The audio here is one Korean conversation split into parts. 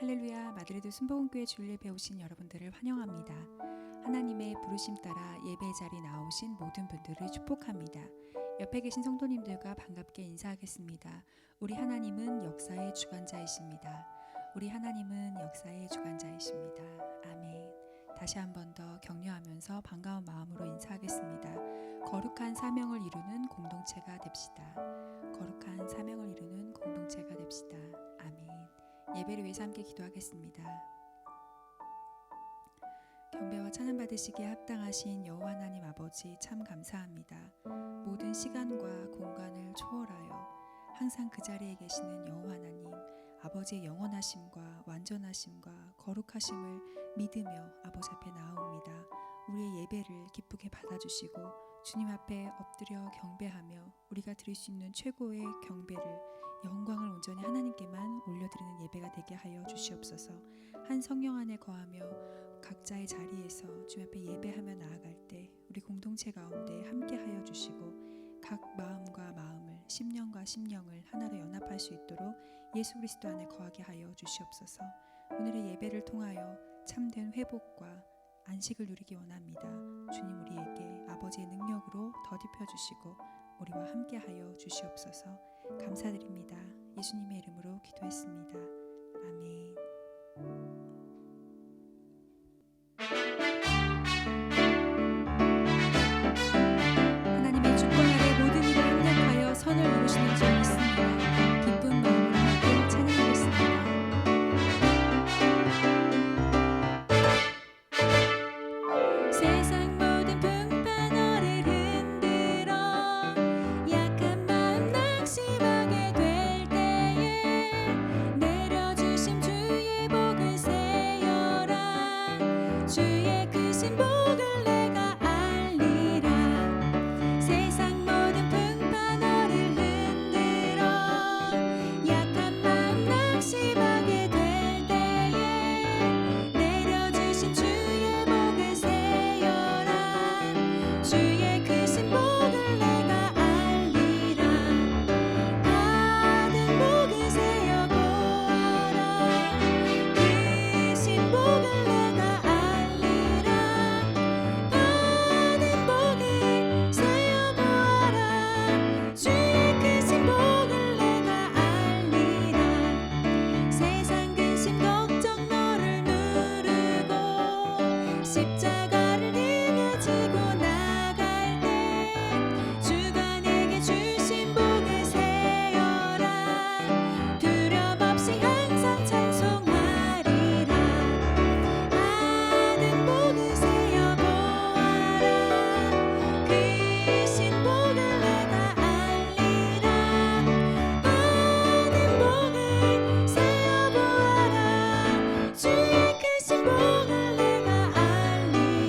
할렐루야, 마드리드 순복음교회 주일에 배우신 여러분들을 환영합니다. 하나님의 부르심 따라 예배 자리 나오신 모든 분들을 축복합니다. 옆에 계신 성도님들과 반갑게 인사하겠습니다. 우리 하나님은 역사의 주관자이십니다. 우리 하나님은 역사의 주관자이십니다. 아멘. 다시 한 번 더 격려하면서 반가운 마음으로 인사하겠습니다. 거룩한 사명을 이루는 공동체가 됩시다. 거룩한 사명을 이루는 공동체가 됩시다. 아멘. 예배를 위해서 함께 기도하겠습니다. 경배와 찬양 받으시기에 합당하신 여호와 하나님 아버지, 참 감사합니다. 모든 시간과 공간을 초월하여 항상 그 자리에 계시는 여호와 하나님, 아버지의 영원하심과 완전하심과 거룩하심을 믿으며 아버지 앞에 나옵니다. 우리의 예배를 기쁘게 받아주시고 주님 앞에 엎드려 경배하며 우리가 드릴 수 있는 최고의 경배를, 영광을 온전히 하나님께만 올려드리는 예배가 되게 하여 주시옵소서. 한 성령 안에 거하며 각자의 자리에서 주님 앞에 예배하며 나아갈 때 우리 공동체 가운데 함께 하여 주시고 각 마음과 마음을, 심령과 심령을 하나로 연합할 수 있도록 예수 그리스도 안에 거하게 하여 주시옵소서. 오늘의 예배를 통하여 참된 회복과 안식을 누리기 원합니다. 주님, 우리에게 아버지의 능력으로 덧입혀 주시고 우리와 함께 하여 주시옵소서. 감사드립니다. 예수님의 이름으로 기도했습니다. 아멘. 하나님의 주권 아래 모든 일을 합력하여 선을 이루시는 줄 믿습니다. 기쁜 마음으로 함께 찬양하겠습니다. 세상 모든 풍파너를 흔들어 약한 마음 낙심하게 될 때에 내려주신 주의 복을 세어라. 주의 크신 복을 내가 알리라. 세상 모든 풍파 너를 흔들어 약한 마음 낙심하게 될 때에 내려주신 주의 복을 세어라. 주의 크신 복을 내가 알리라. 받은 복을 세어 보아라. 크신 복을 내가 알리라. 받은 복을 세어 보아라. 주의 크신 복을 내가 알리라. 세상 근심 걱정 너를 누르고 십자가를 내가 지고 나갈 때 주가 내게 주신 복을 세어라. 두려움 없이 항상 찬송하리라. 받은 복을 세어 보아라. 크신 복을 내가 알리라. 받은 복을 세어 보아라. 주의 크신 복을 내가 알리라.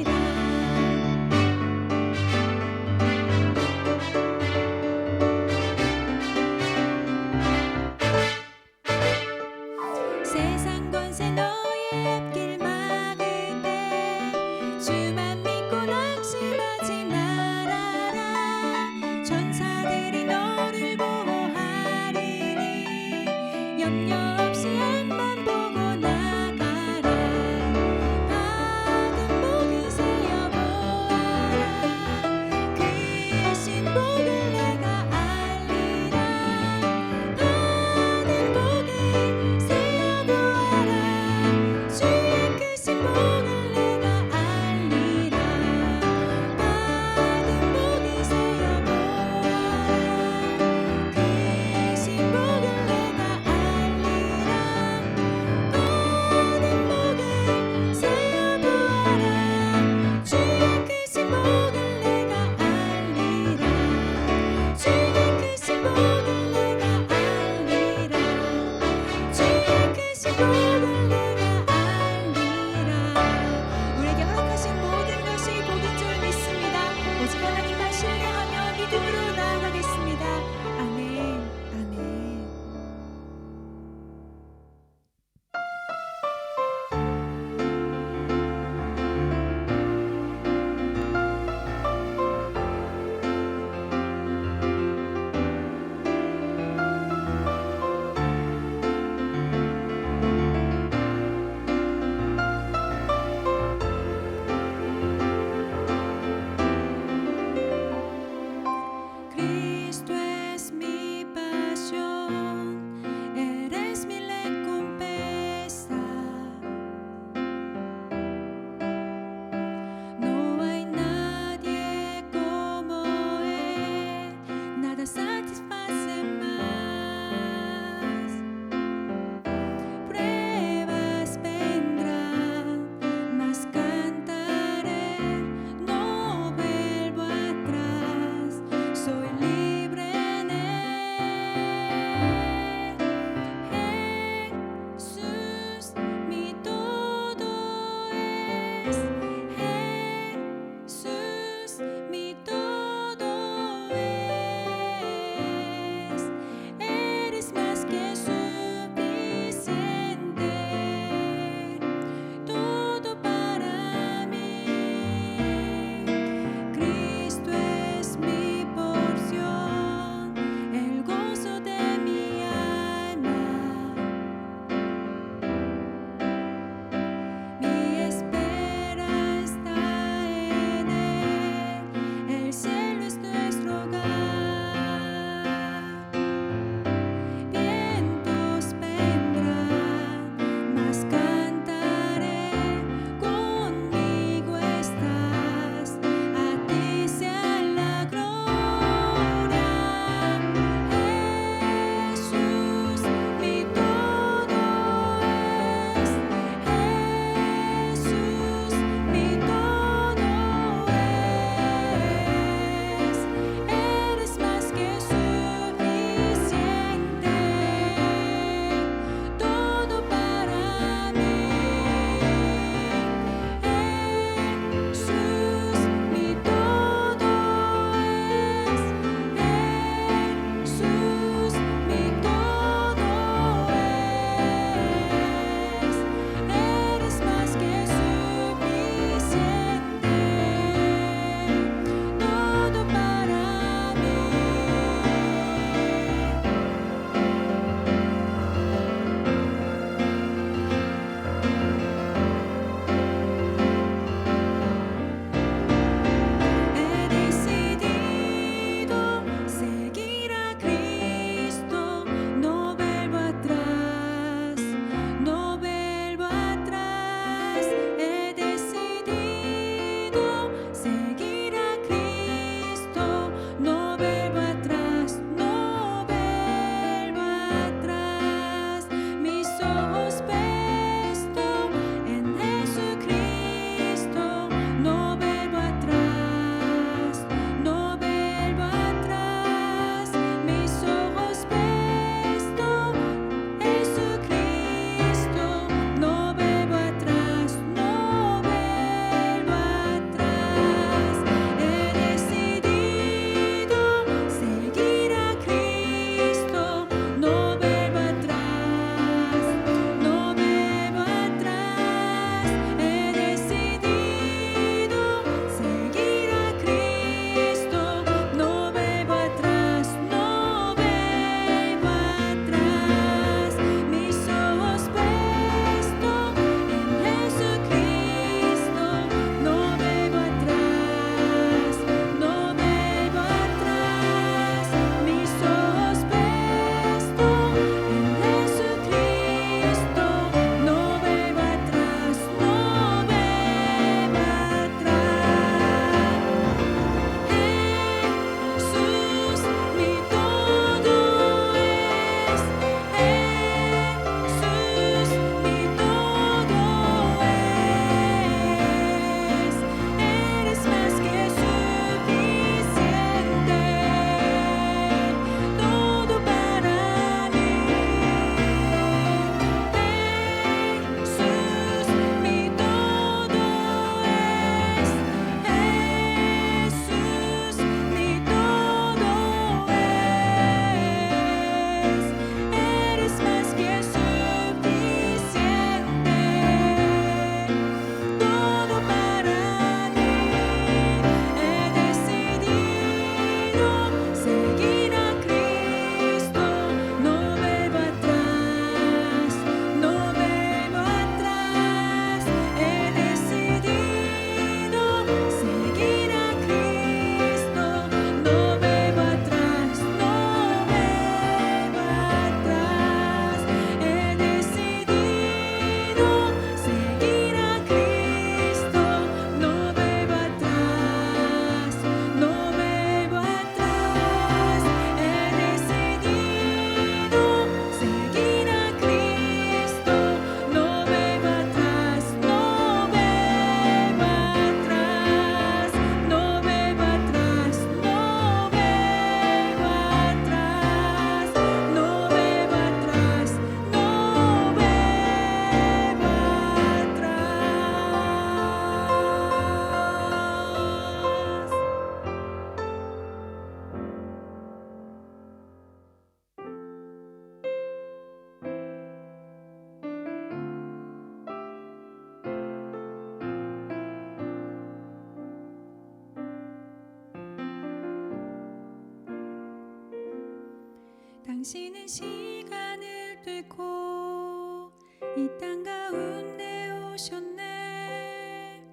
당신은 시간을 뚫고 이 땅 가운데 오셨네.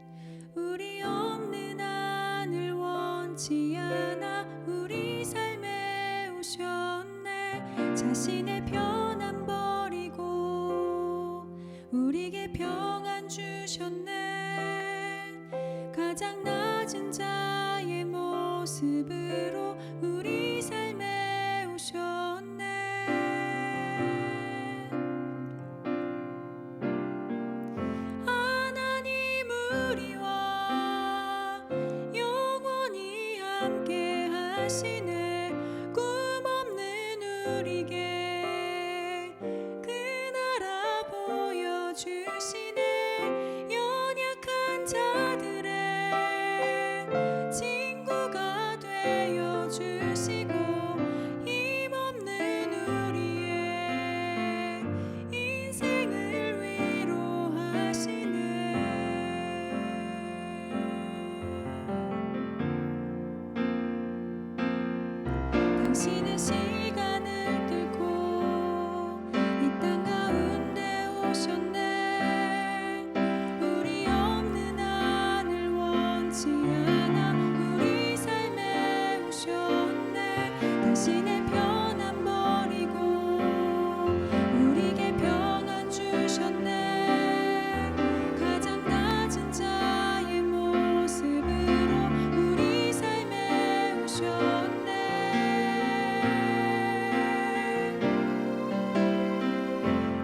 우리 없는 하늘 원치 않아 우리 삶에 오셨네. 자신의 편안 버리고 우리에게 평안 주셨네. 가장 낮은 자의 모습으로 우리 삶에 오셨네. 하나님 우리와 영원히 함께 하시네. 꿈 없는 우리에게 그 나라 보여주시네. 연약한 자들의 친구가 되어 주시고 힘없는 우리의 인생을 위로하시네. 당신은 시간을 뚫고 이 땅 가운데 오셨네. 우리 없는 하늘 원치 않아 우리 삶에 오셨네. 당신의 편안 버리고 우리에게 평안 주셨네. 가장 낮은 자의 모습으로 우리 삶에 오셨네.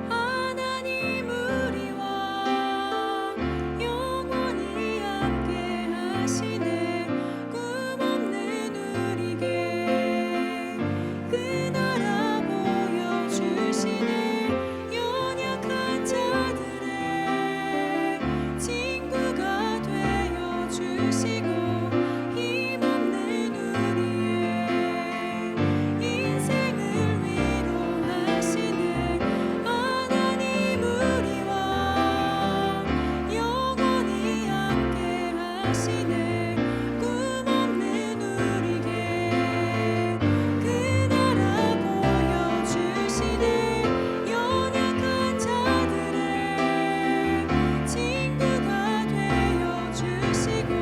하나님 우리와 영원히 함께 하시네. 꿈 없는 우리에게 그 나라 보여주시네. 연약한 자들의 친구가 되어 주시고 힘없는 우리의 인생을 위로하시네. 하나님 우리와 영원히 함께 하시네. 꿈 없는 우리에게 그 나라 보여주시네. 연약한 자들의 친구가 되어 주시고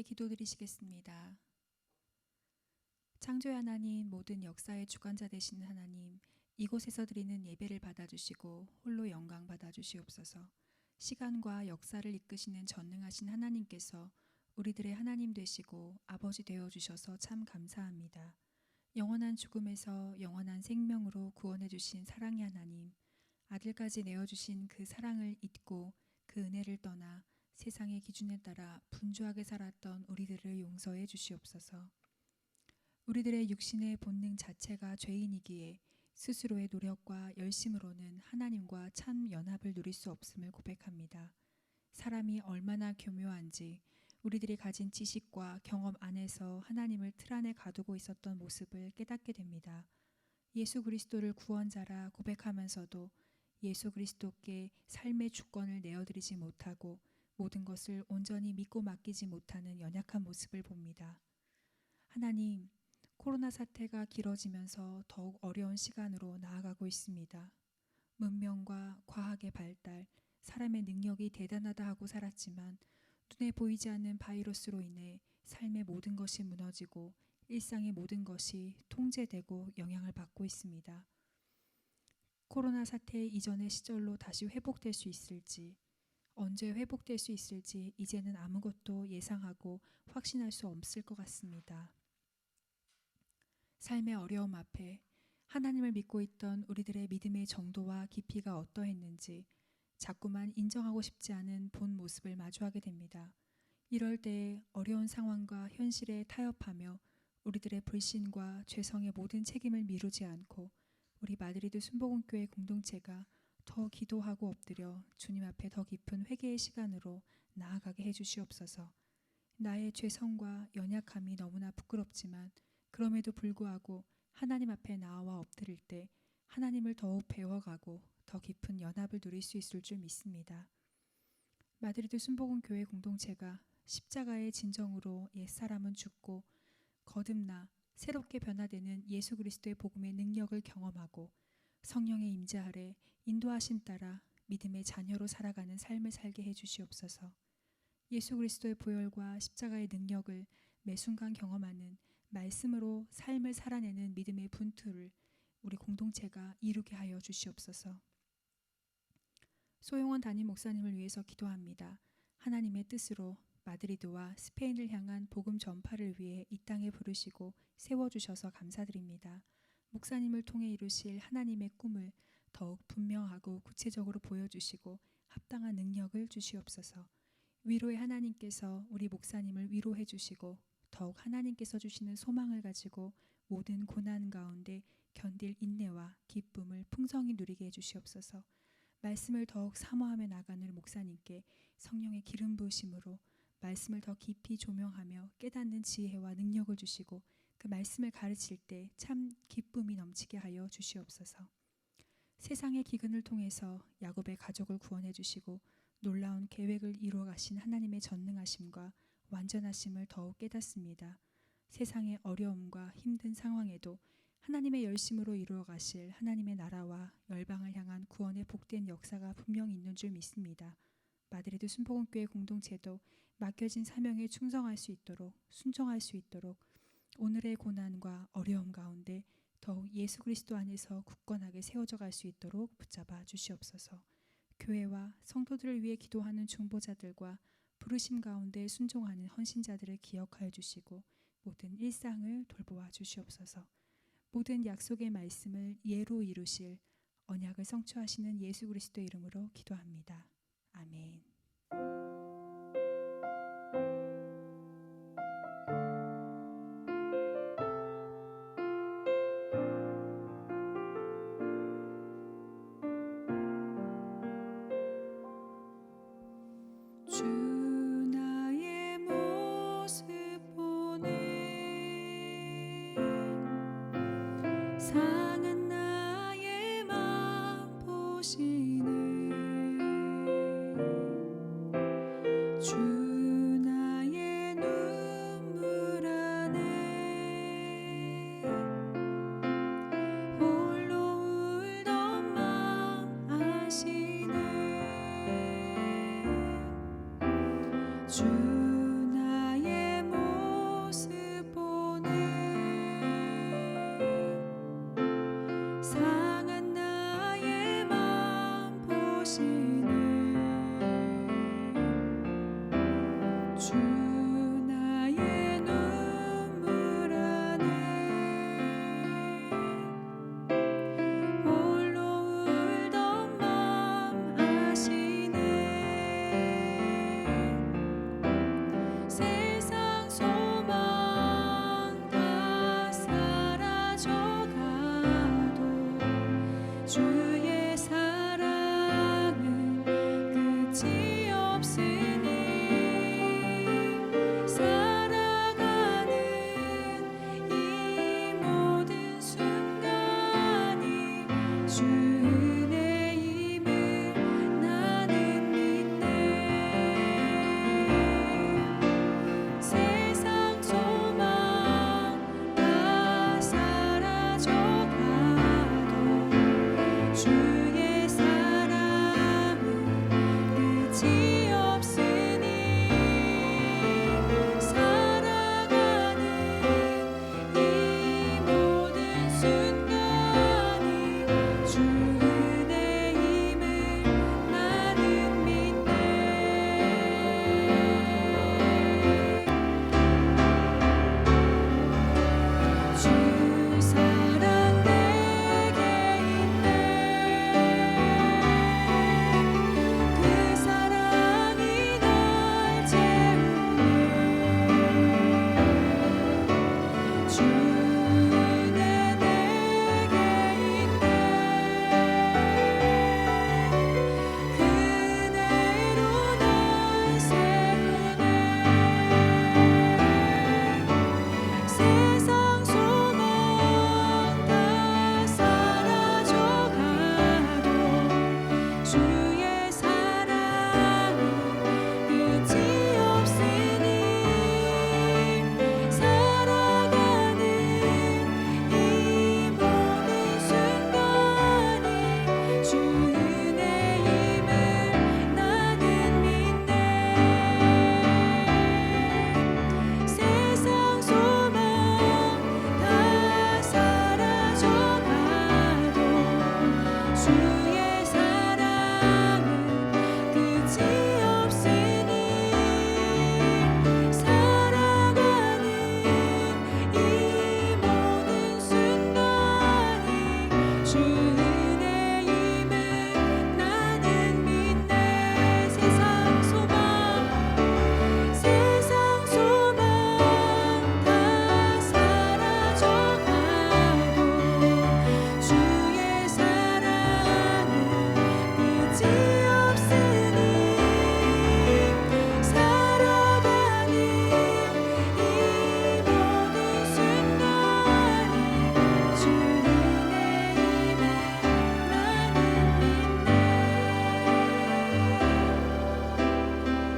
함께 기도드리시겠습니다. 창조의 하나님, 모든 역사의 주관자 되시는 하나님, 이곳에서 드리는 예배를 받아주시고 홀로 영광 받아주시옵소서. 시간과 역사를 이끄시는 전능하신 하나님께서 우리들의 하나님 되시고 아버지 되어주셔서 참 감사합니다. 영원한 죽음에서 영원한 생명으로 구원해 주신 사랑의 하나님, 아들까지 내어주신 그 사랑을 잊고 그 은혜를 떠나 세상의 기준에 따라 분주하게 살았던 우리들을 용서해 주시옵소서. 우리들의 육신의 본능 자체가 죄인이기에 스스로의 노력과 열심으로는 하나님과 참 연합을 누릴 수 없음을 고백합니다. 사람이 얼마나 교묘한지 우리들이 가진 지식과 경험 안에서 하나님을 틀 안에 가두고 있었던 모습을 깨닫게 됩니다. 예수 그리스도를 구원자라 고백하면서도 예수 그리스도께 삶의 주권을 내어드리지 못하고 모든 것을 온전히 믿고 맡기지 못하는 연약한 모습을 봅니다. 하나님, 코로나 사태가 길어지면서 더욱 어려운 시간으로 나아가고 있습니다. 문명과 과학의 발달, 사람의 능력이 대단하다 하고 살았지만 눈에 보이지 않는 바이러스로 인해 삶의 모든 것이 무너지고 일상의 모든 것이 통제되고 영향을 받고 있습니다. 코로나 사태 이전의 시절로 다시 회복될 수 있을지, 언제 회복될 수 있을지 이제는 아무것도 예상하고 확신할 수 없을 것 같습니다. 삶의 어려움 앞에 하나님을 믿고 있던 우리들의 믿음의 정도와 깊이가 어떠했는지 자꾸만 인정하고 싶지 않은 본 모습을 마주하게 됩니다. 이럴 때 어려운 상황과 현실에 타협하며 우리들의 불신과 죄성의 모든 책임을 미루지 않고 우리 마드리드 순복음교회 공동체가 더 기도하고 엎드려 주님 앞에 더 깊은 회개의 시간으로 나아가게 해주시옵소서. 나의 죄성과 연약함이 너무나 부끄럽지만 그럼에도 불구하고 하나님 앞에 나와 엎드릴 때 하나님을 더욱 배워가고 더 깊은 연합을 누릴 수 있을 줄 믿습니다. 마드리드 순복음교회 공동체가 십자가의 진정으로 옛사람은 죽고 거듭나 새롭게 변화되는 예수 그리스도의 복음의 능력을 경험하고 성령의 임재 아래 인도하심 따라 믿음의 자녀로 살아가는 삶을 살게 해주시옵소서. 예수 그리스도의 보혈과 십자가의 능력을 매 순간 경험하는 말씀으로 삶을 살아내는 믿음의 분투를 우리 공동체가 이루게 하여 주시옵소서. 소용원 담임 목사님을 위해서 기도합니다. 하나님의 뜻으로 마드리드와 스페인을 향한 복음 전파를 위해 이 땅에 부르시고 세워주셔서 감사드립니다. 목사님을 통해 이루실 하나님의 꿈을 더욱 분명하고 구체적으로 보여주시고 합당한 능력을 주시옵소서. 위로의 하나님께서 우리 목사님을 위로해 주시고 더욱 하나님께서 주시는 소망을 가지고 모든 고난 가운데 견딜 인내와 기쁨을 풍성히 누리게 해주시옵소서. 말씀을 더욱 사모하며 나가는 목사님께 성령의 기름 부으심으로 말씀을 더 깊이 조명하며 깨닫는 지혜와 능력을 주시고 그 말씀을 가르칠 때 참 기쁨이 넘치게 하여 주시옵소서. 세상의 기근을 통해서 야곱의 가족을 구원해 주시고 놀라운 계획을 이루어 가신 하나님의 전능하심과 완전하심을 더욱 깨닫습니다. 세상의 어려움과 힘든 상황에도 하나님의 열심으로 이루어 가실 하나님의 나라와 열방을 향한 구원의 복된 역사가 분명히 있는 줄 믿습니다. 마드리드 순복음교회 공동체도 맡겨진 사명에 충성할 수 있도록 순종할 수 있도록 오늘의 고난과 어려움 가운데 더욱 예수 그리스도 안에서 굳건하게 세워져 갈 수 있도록 붙잡아 주시옵소서. 교회와 성도들을 위해 기도하는 중보자들과 부르심 가운데 순종하는 헌신자들을 기억하여 주시고 모든 일상을 돌보아 주시옵소서. 모든 약속의 말씀을 예로 이루실 언약을 성취하시는 예수 그리스도의 이름으로 기도합니다. 아멘. 상한 나의 맘 보시네. 주 나의 눈물 안에 홀로 울던 맘 아시네. 주 나의 주의 사랑은 끝이 없으니 살아가는 이 모든 순간이 주 은혜임을 나는 믿네. 세상 소망 다 사라져가도 주의 사랑은 끝이 없으니 살아가는 이 모든 순간이 주 은혜임을 나는 믿네. 세상 소망 다 사라져가도 주의 사랑은 끝이 없으니 살아가는 이 모든 순간이 주 은혜임을 나는 믿네.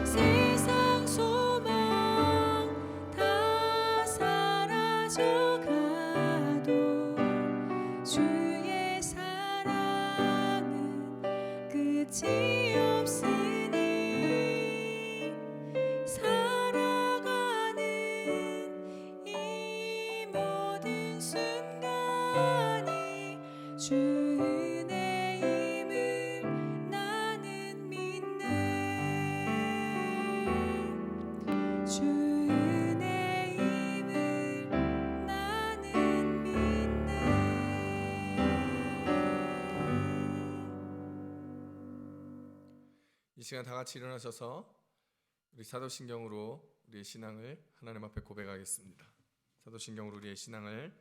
세상 소망 다 사라져가도 주의 사랑은 끝이 없으니 살아가는 이 모든 순간이 주 은혜임을 나는 믿네. 주 은혜임을 나는 믿네. 이 시간 다 같이 일어나셔서 우리 사도신경으로 우리의 신앙을 하나님 앞에 고백하겠습니다. 사도신경으로 우리의 신앙을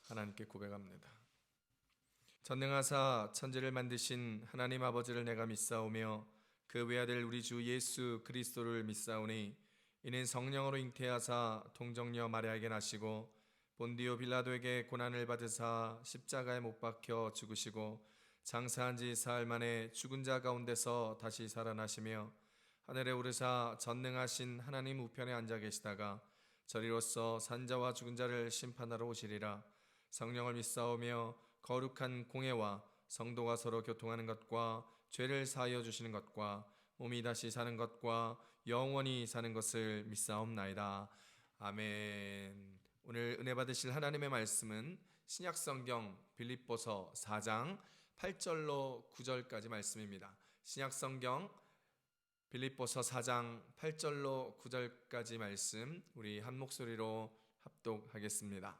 하나님께 고백합니다. 전능하사 천지를 만드신 하나님 아버지를 내가 믿사오며 그 외아들 우리 주 예수 그리스도를 믿사오니 이는 성령으로 잉태하사 동정녀 마리아에게 나시고 본디오 빌라도에게 고난을 받으사 십자가에 못 박혀 죽으시고 장사한 지 사흘 만에 죽은 자 가운데서 다시 살아나시며 하늘에 오르사 전능하신 하나님 우편에 앉아 계시다가 저리로서 산자와 죽은 자를 심판하러 오시리라. 성령을 믿사오며 거룩한 공회와 성도가 서로 교통하는 것과 죄를 사하여 주시는 것과 몸이 다시 사는 것과 영원히 사는 것을 믿사옵나이다. 아멘. 오늘 은혜 받으실 하나님의 말씀은 신약성경 빌립보서 4장 8절로 9절까지 말씀입니다. 신약성경 빌립보서 4장 8절로 9절까지 말씀 우리 한 목소리로 합독하겠습니다.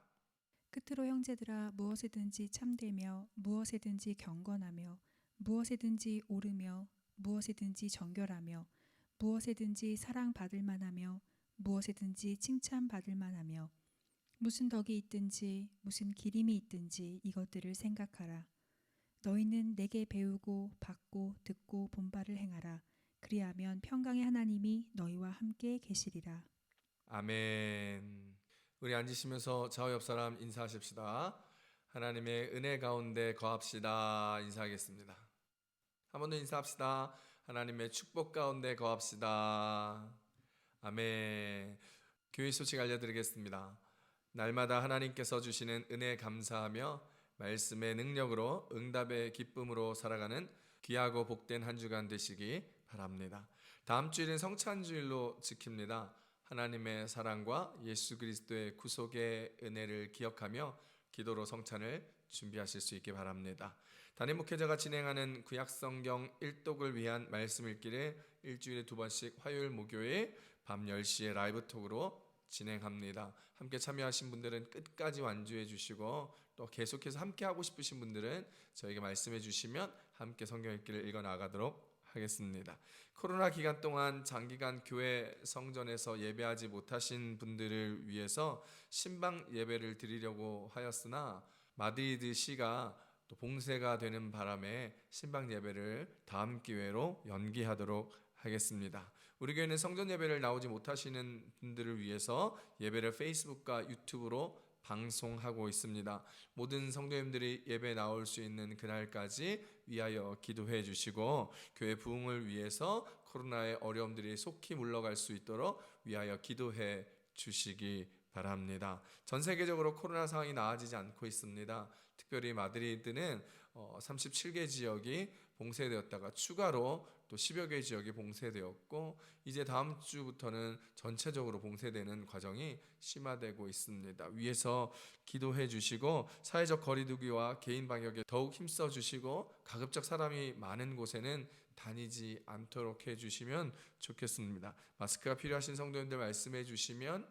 끝으로 형제들아 무엇이든지 참되며 무엇이든지 경건하며 무엇이든지 옳으며 무엇이든지 정결하며 무엇이든지 사랑받을 만하며 무엇이든지 칭찬받을 만하며 무슨 덕이 있든지 무슨 기림이 있든지 이것들을 생각하라. 너희는 내게 배우고 받고 듣고 본 바를 행하라. 그리하면 평강의 하나님이 너희와 함께 계시리라. 아멘. 우리 앉으시면서 좌우 옆 사람 인사하십시다. 하나님의 은혜 가운데 거합시다. 인사하겠습니다. 한 번 더 인사합시다. 하나님의 축복 가운데 거합시다. 아멘. 교회 소식 알려드리겠습니다. 날마다 하나님께서 주시는 은혜 감사하며 말씀의 능력으로 응답의 기쁨으로 살아가는 귀하고 복된 한 주간 되시기 바랍니다. 다음 주일은 성찬주일로 지킵니다. 하나님의 사랑과 예수 그리스도의 구속의 은혜를 기억하며 기도로 성찬을 준비하실 수 있기 바랍니다. 담임 목회자가 진행하는 구약성경 1독을 위한 말씀 읽기를 일주일에 2번씩 화요일 목요일 밤 10시에 라이브 톡으로 진행합니다. 함께 참여하신 분들은 끝까지 완주해 주시고 또 계속해서 함께 하고 싶으신 분들은 저에게 말씀해 주시면 함께 성경 읽기를 읽어 나가도록 하겠습니다. 코로나 기간 동안 장기간 교회 성전에서 예배하지 못하신 분들을 위해서 신방 예배를 드리려고 하였으나 마드리드 시가 또 봉쇄가 되는 바람에 신방 예배를 다음 기회로 연기하도록 하겠습니다. 우리 교회는 성전 예배를 나오지 못하시는 분들을 위해서 예배를 페이스북과 유튜브로 방송하고 있습니다. 모든 성도님들이 예배 나올 수 있는 그날까지 위하여 기도해 주시고 교회 부흥을 위해서 코로나의 어려움들이 속히 물러갈 수 있도록 위하여 기도해 주시기 바랍니다. 전 세계적으로 코로나 상황이 나아지지 않고 있습니다. 특별히 마드리드는 37개 지역이 봉쇄되었다가 추가로 또 10여 개 지역이 봉쇄되었고 이제 다음 주부터는 전체적으로 봉쇄되는 과정이 심화되고 있습니다. 위에서 기도해 주시고 사회적 거리두기와 개인 방역에 더욱 힘써 주시고 가급적 사람이 많은 곳에는 다니지 않도록 해주시면 좋겠습니다. 마스크가 필요하신 성도님들 말씀해 주시면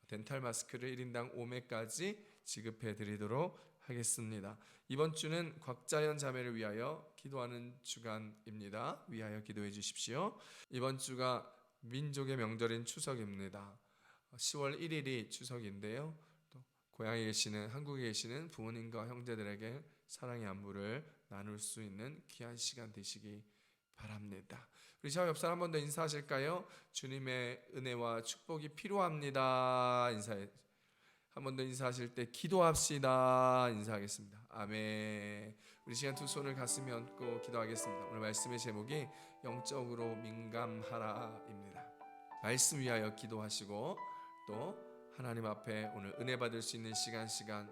덴탈 마스크를 1인당 5매까지 지급해 드리도록 하겠습니다. 이번 주는 곽자연 자매를 위하여 기도하는 주간입니다. 위하여 기도해 주십시오. 이번 주가 민족의 명절인 추석입니다. 10월 1일이 추석인데요. 또 고향에 계시는 한국에 계시는 부모님과 형제들에게 사랑의 안부를 나눌 수 있는 귀한 시간 되시기 바랍니다. 우리 저 옆 사람 한 번 더 인사하실까요? 주님의 은혜와 축복이 필요합니다. 인사해. 한 번 더 인사하실 때 기도합시다. 인사하겠습니다. 아멘. 우리 시간 두 손을 가슴에 얹고 기도하겠습니다. 오늘 말씀의 제목이 영적으로 민감하라입니다. 말씀 위하여 기도하시고 또 하나님 앞에 오늘 은혜 받을 수 있는 시간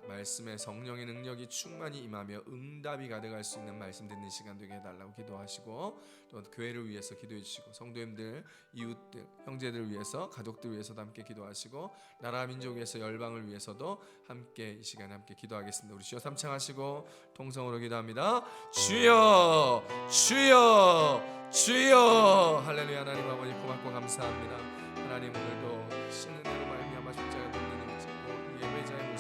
말씀의 성령의 능력이 충만히 임하며 응답이 가득할 수 있는 말씀 듣는 시간 되게 해달라고 기도하시고 또 교회를 위해서 기도해 주시고 성도님들, 이웃들, 형제들을 위해서 가족들 위해서도 함께 기도하시고 나라 민족 위해서 열방을 위해서도 함께 이 시간에 함께 기도하겠습니다. 우리 주여 삼창하시고 통성으로 기도합니다. 주여 주여 주여. 할렐루야. 하나님 아버지 고맙고 감사합니다. 하나님 오늘도 신은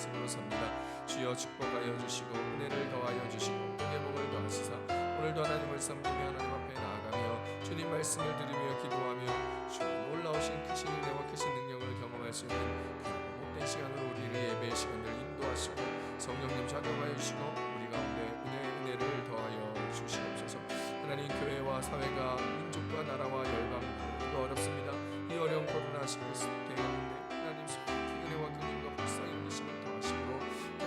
모습으로 섭니다. 주여 축복하여 주시고 은혜를 더하여 주시고 복을 더하시사 오늘도 하나님을 섬기며 하나님 앞에 나아가며 주님 말씀을 들으며 기도하며 주님 놀라우신 크신 은혜와 크신 능력을 경험할 수 있는 복된 시간으로 우리를 예배의 시간을 인도하시고 성령님 작용하여 주시고 우리 가운데 은혜를 더하여 주시옵소서. 하나님 교회와 사회가 민족과 나라와 열방 모두가 어렵습니다. 이 어려운 코로나 시국에 가운데 하나님 속히 은혜와 긍휼과 불쌍히 힘이심을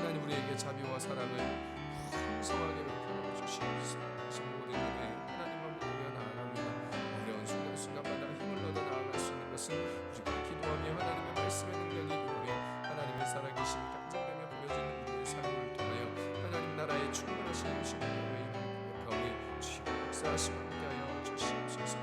하나님 우리에게 자비와 사랑을 풍성하게 베풀어 주시옵소서. 모든 은혜 하나님만 믿으며 나아갑니다. 어려운 순간순간마다 힘을 얻어 나아갈 수 있는 것은 우리가 기도하며 하나님의 말씀의 능력이 임하며 하나님의 살아계심이 간증되며 보여지는 우리의 삶을 통하여 하나님 나라의 충만하신 유신 능력의 이름을 고백하오니 주여 역사하시고 함께하여 주시옵소서.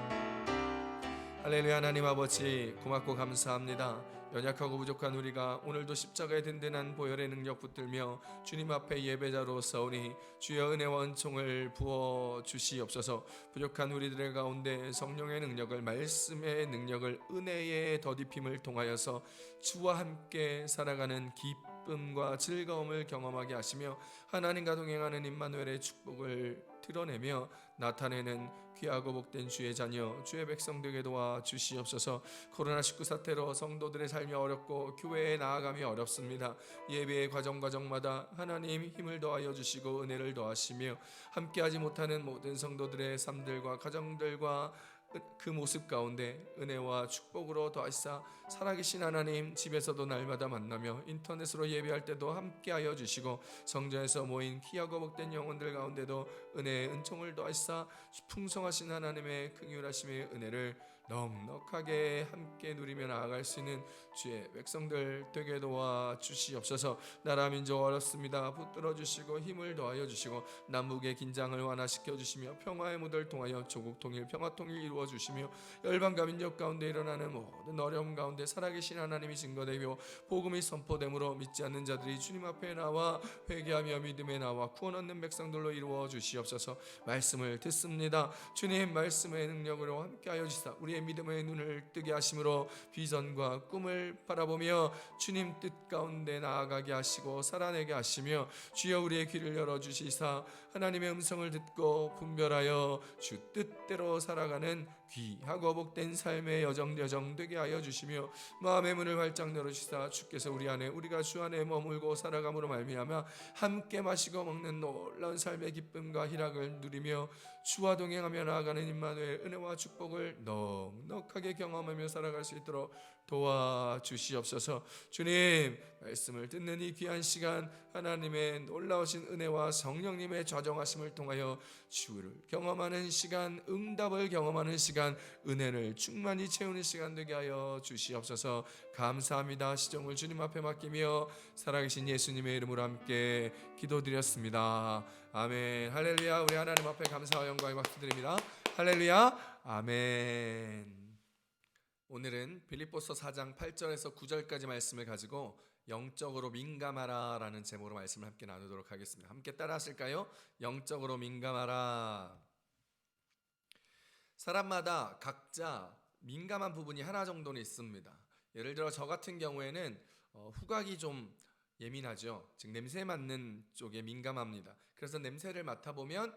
할렐루야. 하나님 아버지 고맙고 감사합니다. 연약하고 부족한 우리가 오늘도 십자가의 든든한 보혈의 능력 붙들며 주님 앞에 예배자로 서오니 주여 은혜와 은총을 부어 주시옵소서. 부족한 우리들의 가운데 성령의 능력을 말씀의 능력을 은혜의 더딥힘을 통하여서 주와 함께 살아가는 기쁨과 즐거움을 경험하게 하시며 하나님과 동행하는 임마누엘의 축복을 드러내며 나타내는 귀하고 복된 주의 자녀 주의 백성 되게 도와 주시옵소서. 코로나19 사태로 성도들의 삶이 어렵고 교회에 나아감이 어렵습니다. 예배의 과정마다 하나님 힘을 더하여 주시고 은혜를 더하시며 함께하지 못하는 모든 성도들의 삶들과 가정들과 그 모습 가운데 은혜와 축복으로 더하시사 살아계신 하나님 집에서도 날마다 만나며 인터넷으로 예배할 때도 함께하여 주시고 성전에서 모인 귀하고 복된 영혼들 가운데도 은혜의 은총을 더하시사 풍성하신 하나님의 긍휼하심의 은혜를 넉넉하게 함께 누리며 나아갈 수 있는 주의 백성들 되게 도와 주시옵소서. 나라 민족 어렵습니다. 붙들어 주시고 힘을 더하여 주시고 남북의 긴장을 완화시켜 주시며 평화의 무대를 통하여 조국 통일 평화 통일 이루어 주시며 열방과 민족 가운데 일어나는 모든 어려움 가운데 살아계신 하나님이 증거되며 복음이 선포됨으로 믿지 않는 자들이 주님 앞에 나와 회개하며 믿음에 나와 구원 얻는 백성들로 이루어 주시옵소서. 말씀을 듣습니다. 주님 말씀의 능력으로 함께하여 주시사 우리의 믿음의 눈을 뜨게 하심으로 비전과 꿈을 바라보며 주님 뜻 가운데 나아가게 하시고 살아내게 하시며 주여 우리의 귀를 열어주시사 하나님의 음성을 듣고 분별하여 주 뜻대로 살아가는 귀하고 복된 삶의 여정 되게 하여 주시며 마음의 문을 활짝 열어주시사 주께서 우리 안에 우리가 주 안에 머물고 살아감으로 말미암아 함께 마시고 먹는 놀라운 삶의 기쁨과 희락을 누리며 주와 동행하며 나아가는 임마누엘 은혜와 축복을 넉넉하게 경험하며 살아갈 수 있도록 도와주시옵소서. 주님, 말씀을 듣는 이 귀한 시간, 하나님의 놀라우신 은혜와 성령님의 좌정하심을 통하여 주를 경험하는 시간, 응답을 경험하는 시간, 은혜를 충만히 채우는 시간 되게 하여 주시옵소서. 감사합니다. 시종을 주님 앞에 맡기며 살아계신 예수님의 이름으로 함께 기도드렸습니다. 아멘. 할렐루야. 우리 하나님 앞에 감사와 영광의 박수 드립니다. 할렐루야. 아멘. 오늘은 빌립보서 4장 8절에서 9절까지 말씀을 가지고 영적으로 민감하라 라는 제목으로 말씀을 함께 나누도록 하겠습니다. 함께 따라 하실까요? 영적으로 민감하라. 사람마다 각자 민감한 부분이 하나 정도는 있습니다. 예를 들어 저 같은 경우에는 후각이 좀 예민하죠. 즉 냄새 맡는 쪽에 민감합니다. 그래서 냄새를 맡아보면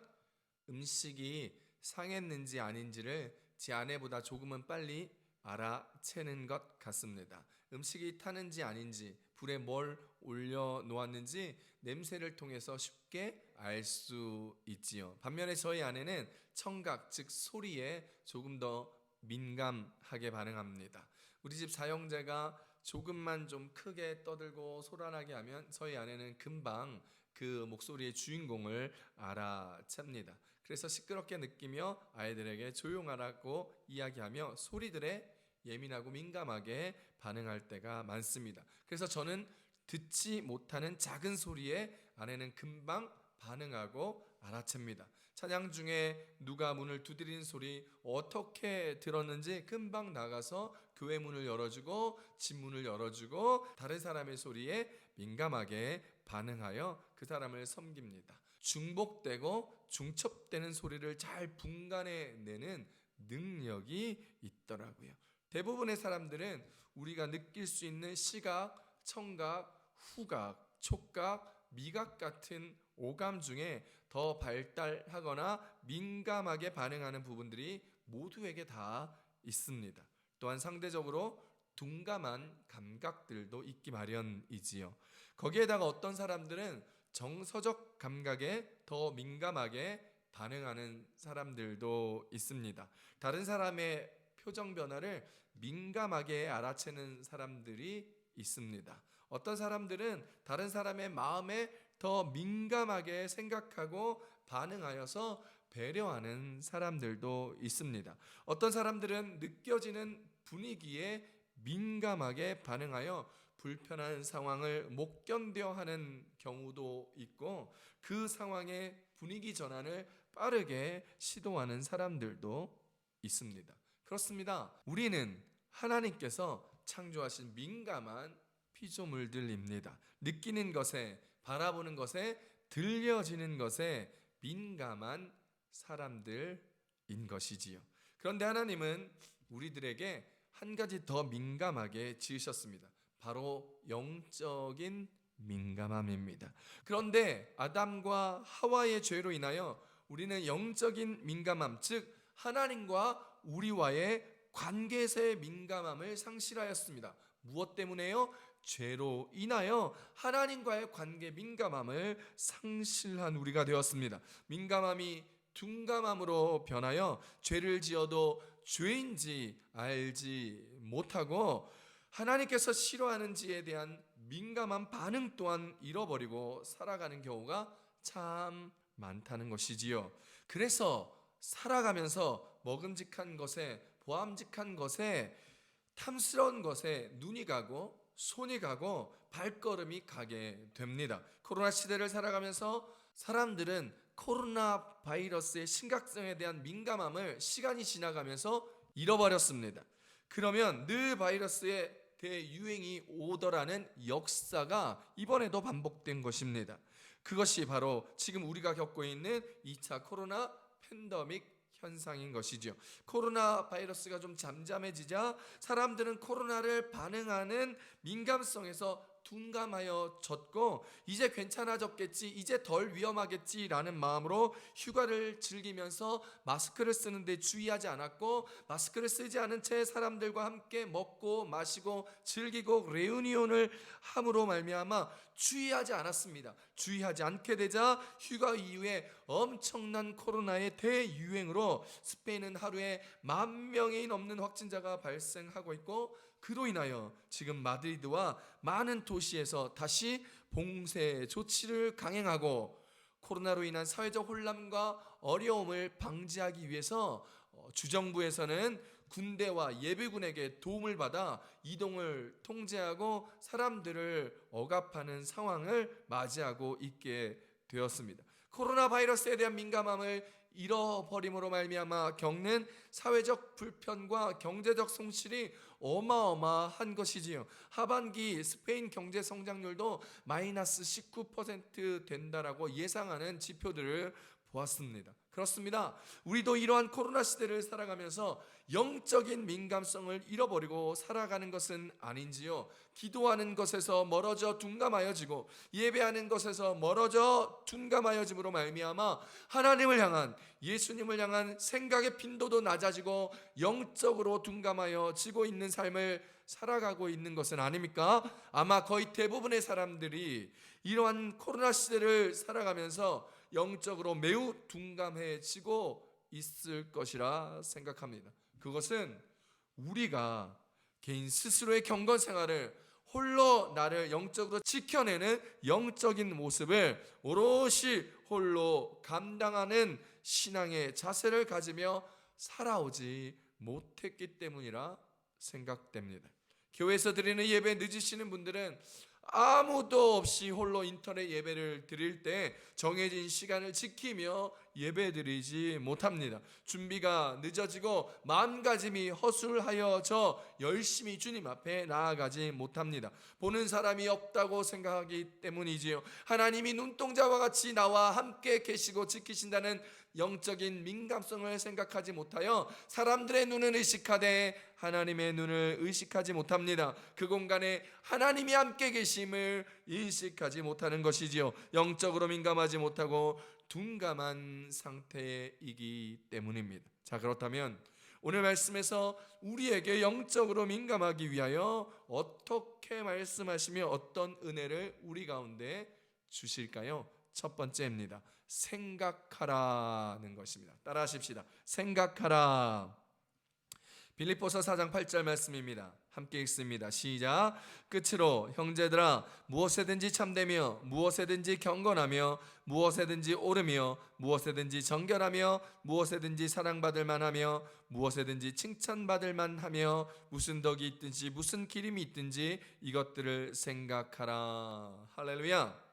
음식이 상했는지 아닌지를 제 아내보다 조금은 빨리 알아채는 것 같습니다. 음식이 타는지 아닌지, 불에 뭘 올려놓았는지 냄새를 통해서 쉽게 알 수 있지요. 반면에 저희 아내는 청각, 즉 소리에 조금 더 민감하게 반응합니다. 우리 집 사형제가 조금만 좀 크게 떠들고 소란하게 하면 저희 아내는 금방 그 목소리의 주인공을 알아챕니다. 그래서 시끄럽게 느끼며 아이들에게 조용하라고 이야기하며 소리들에 예민하고 민감하게 반응할 때가 많습니다. 그래서 저는 듣지 못하는 작은 소리에 아내는 금방 반응하고 알아챕니다. 찬양 중에 누가 문을 두드리는 소리 어떻게 들었는지 금방 나가서 교회 문을 열어주고 집 문을 열어주고 다른 사람의 소리에 민감하게 반응하여 그 사람을 섬깁니다. 중복되고 중첩되는 소리를 잘 분간해내는 능력이 있더라고요. 대부분의 사람들은 우리가 느낄 수 있는 시각, 청각, 후각, 촉각, 미각 같은 오감 중에 더 발달하거나 민감하게 반응하는 부분들이 모두에게 다 있습니다. 또한 상대적으로 둔감한 감각들도 있기 마련이지요. 거기에다가 어떤 사람들은 정서적 감각에 더 민감하게 반응하는 사람들도 있습니다. 다른 사람의 표정 변화를 민감하게 알아채는 사람들이 있습니다. 어떤 사람들은 다른 사람의 마음에 더 민감하게 생각하고 반응하여서 배려하는 사람들도 있습니다. 어떤 사람들은 느껴지는 분위기에 민감하게 반응하여 불편한 상황을 못 견뎌 하는 경우도 있고 그 상황의 분위기 전환을 빠르게 시도하는 사람들도 있습니다. 그렇습니다. 우리는 하나님께서 창조하신 민감한 피조물들입니다. 느끼는 것에, 바라보는 것에, 들려지는 것에 민감한 사람들인 것이지요. 그런데 하나님은 우리들에게 한 가지 더 민감하게 지으셨습니다. 바로 영적인 민감함입니다. 그런데 아담과 하와의 죄로 인하여 우리는 영적인 민감함, 즉 하나님과 우리와의 관계에서의 민감함을 상실하였습니다. 무엇 때문에요? 죄로 인하여 하나님과의 관계 민감함을 상실한 우리가 되었습니다. 민감함이 둔감함으로 변하여 죄를 지어도 죄인지 알지 못하고 하나님께서 싫어하는지에 대한 민감한 반응 또한 잃어버리고 살아가는 경우가 참 많다는 것이지요. 그래서 살아가면서 먹음직한 것에, 보암직한 것에, 탐스러운 것에 눈이 가고 손이 가고 발걸음이 가게 됩니다. 코로나 시대를 살아가면서 사람들은 코로나 바이러스의 심각성에 대한 민감함을 시간이 지나가면서 잃어버렸습니다. 그러면 늘 바이러스의 대유행이 오더라는 역사가 이번에도 반복된 것입니다. 그것이 바로 지금 우리가 겪고 있는 2차 코로나 팬데믹 현상인 것이죠. 코로나 바이러스가 좀 잠잠해지자 사람들은 코로나를 반응하는 민감성에서 둔감하여졌고 이제 괜찮아졌겠지, 이제 덜 위험하겠지라는 마음으로 휴가를 즐기면서 마스크를 쓰는데 주의하지 않았고 마스크를 쓰지 않은 채 사람들과 함께 먹고 마시고 즐기고 레유니온을 함으로 말미암아 주의하지 않았습니다. 주의하지 않게 되자 휴가 이후에 엄청난 코로나의 대유행으로 스페인은 하루에 10,000명이 넘는 확진자가 발생하고 있고, 그로 인하여 지금 마드리드와 많은 도시에서 다시 봉쇄 조치를 강행하고 코로나로 인한 사회적 혼란과 어려움을 방지하기 위해서 주정부에서는 군대와 예비군에게 도움을 받아 이동을 통제하고 사람들을 억압하는 상황을 맞이하고 있게 되었습니다. 코로나 바이러스에 대한 민감함을 잃어버림으로 말미암아 겪는 사회적 불편과 경제적 손실이 어마어마한 것이지요. 하반기 스페인 경제 성장률도 마이너스 19% 된다라고 예상하는 지표들을 보았습니다. 그렇습니다. 우리도 이러한 코로나 시대를 살아가면서 영적인 민감성을 잃어버리고 살아가는 것은 아닌지요. 기도하는 것에서 멀어져 둔감하여지고 예배하는 것에서 멀어져 둔감하여짐으로 말미암아 하나님을 향한, 예수님을 향한 생각의 빈도도 낮아지고 영적으로 둔감하여지고 있는 삶을 살아가고 있는 것은 아닙니까? 아마 거의 대부분의 사람들이 이러한 코로나 시대를 살아가면서 영적으로 매우 둔감해지고 있을 것이라 생각합니다. 그것은 우리가 개인 스스로의 경건 생활을 홀로 나를 영적으로 지켜내는 영적인 모습을 오롯이 홀로 감당하는 신앙의 자세를 가지며 살아오지 못했기 때문이라 생각됩니다. 교회에서 드리는 예배 늦으시는 분들은 아무도 없이 홀로 인터넷 예배를 드릴 때 정해진 시간을 지키며 예배 드리지 못합니다. 준비가 늦어지고 마음가짐이 허술하여져 열심히 주님 앞에 나아가지 못합니다. 보는 사람이 없다고 생각하기 때문이지요. 하나님이 눈동자와 같이 나와 함께 계시고 지키신다는 영적인 민감성을 생각하지 못하여 사람들의 눈을 의식하되 하나님의 눈을 의식하지 못합니다. 그 공간에 하나님이 함께 계심을 인식하지 못하는 것이지요. 영적으로 민감하지 못하고 둔감한 상태이기 때문입니다. 자, 그렇다면 오늘 말씀에서 우리에게 영적으로 민감하기 위하여 어떻게 말씀하시며 어떤 은혜를 우리 가운데 주실까요? 첫 번째입니다. 생각하라는 것입니다. 따라하십시다. 생각하라. 빌립보서 4장 8절 말씀입니다. 함께 읽습니다. 시작. 끝으로 형제들아, 무엇에든지 참되며 무엇에든지 경건하며 무엇에든지 옳으며 무엇에든지 정결하며 무엇에든지 사랑받을 만하며 무엇에든지 칭찬받을 만하며 무슨 덕이 있든지 무슨 기림이 있든지 이것들을 생각하라. 할렐루야.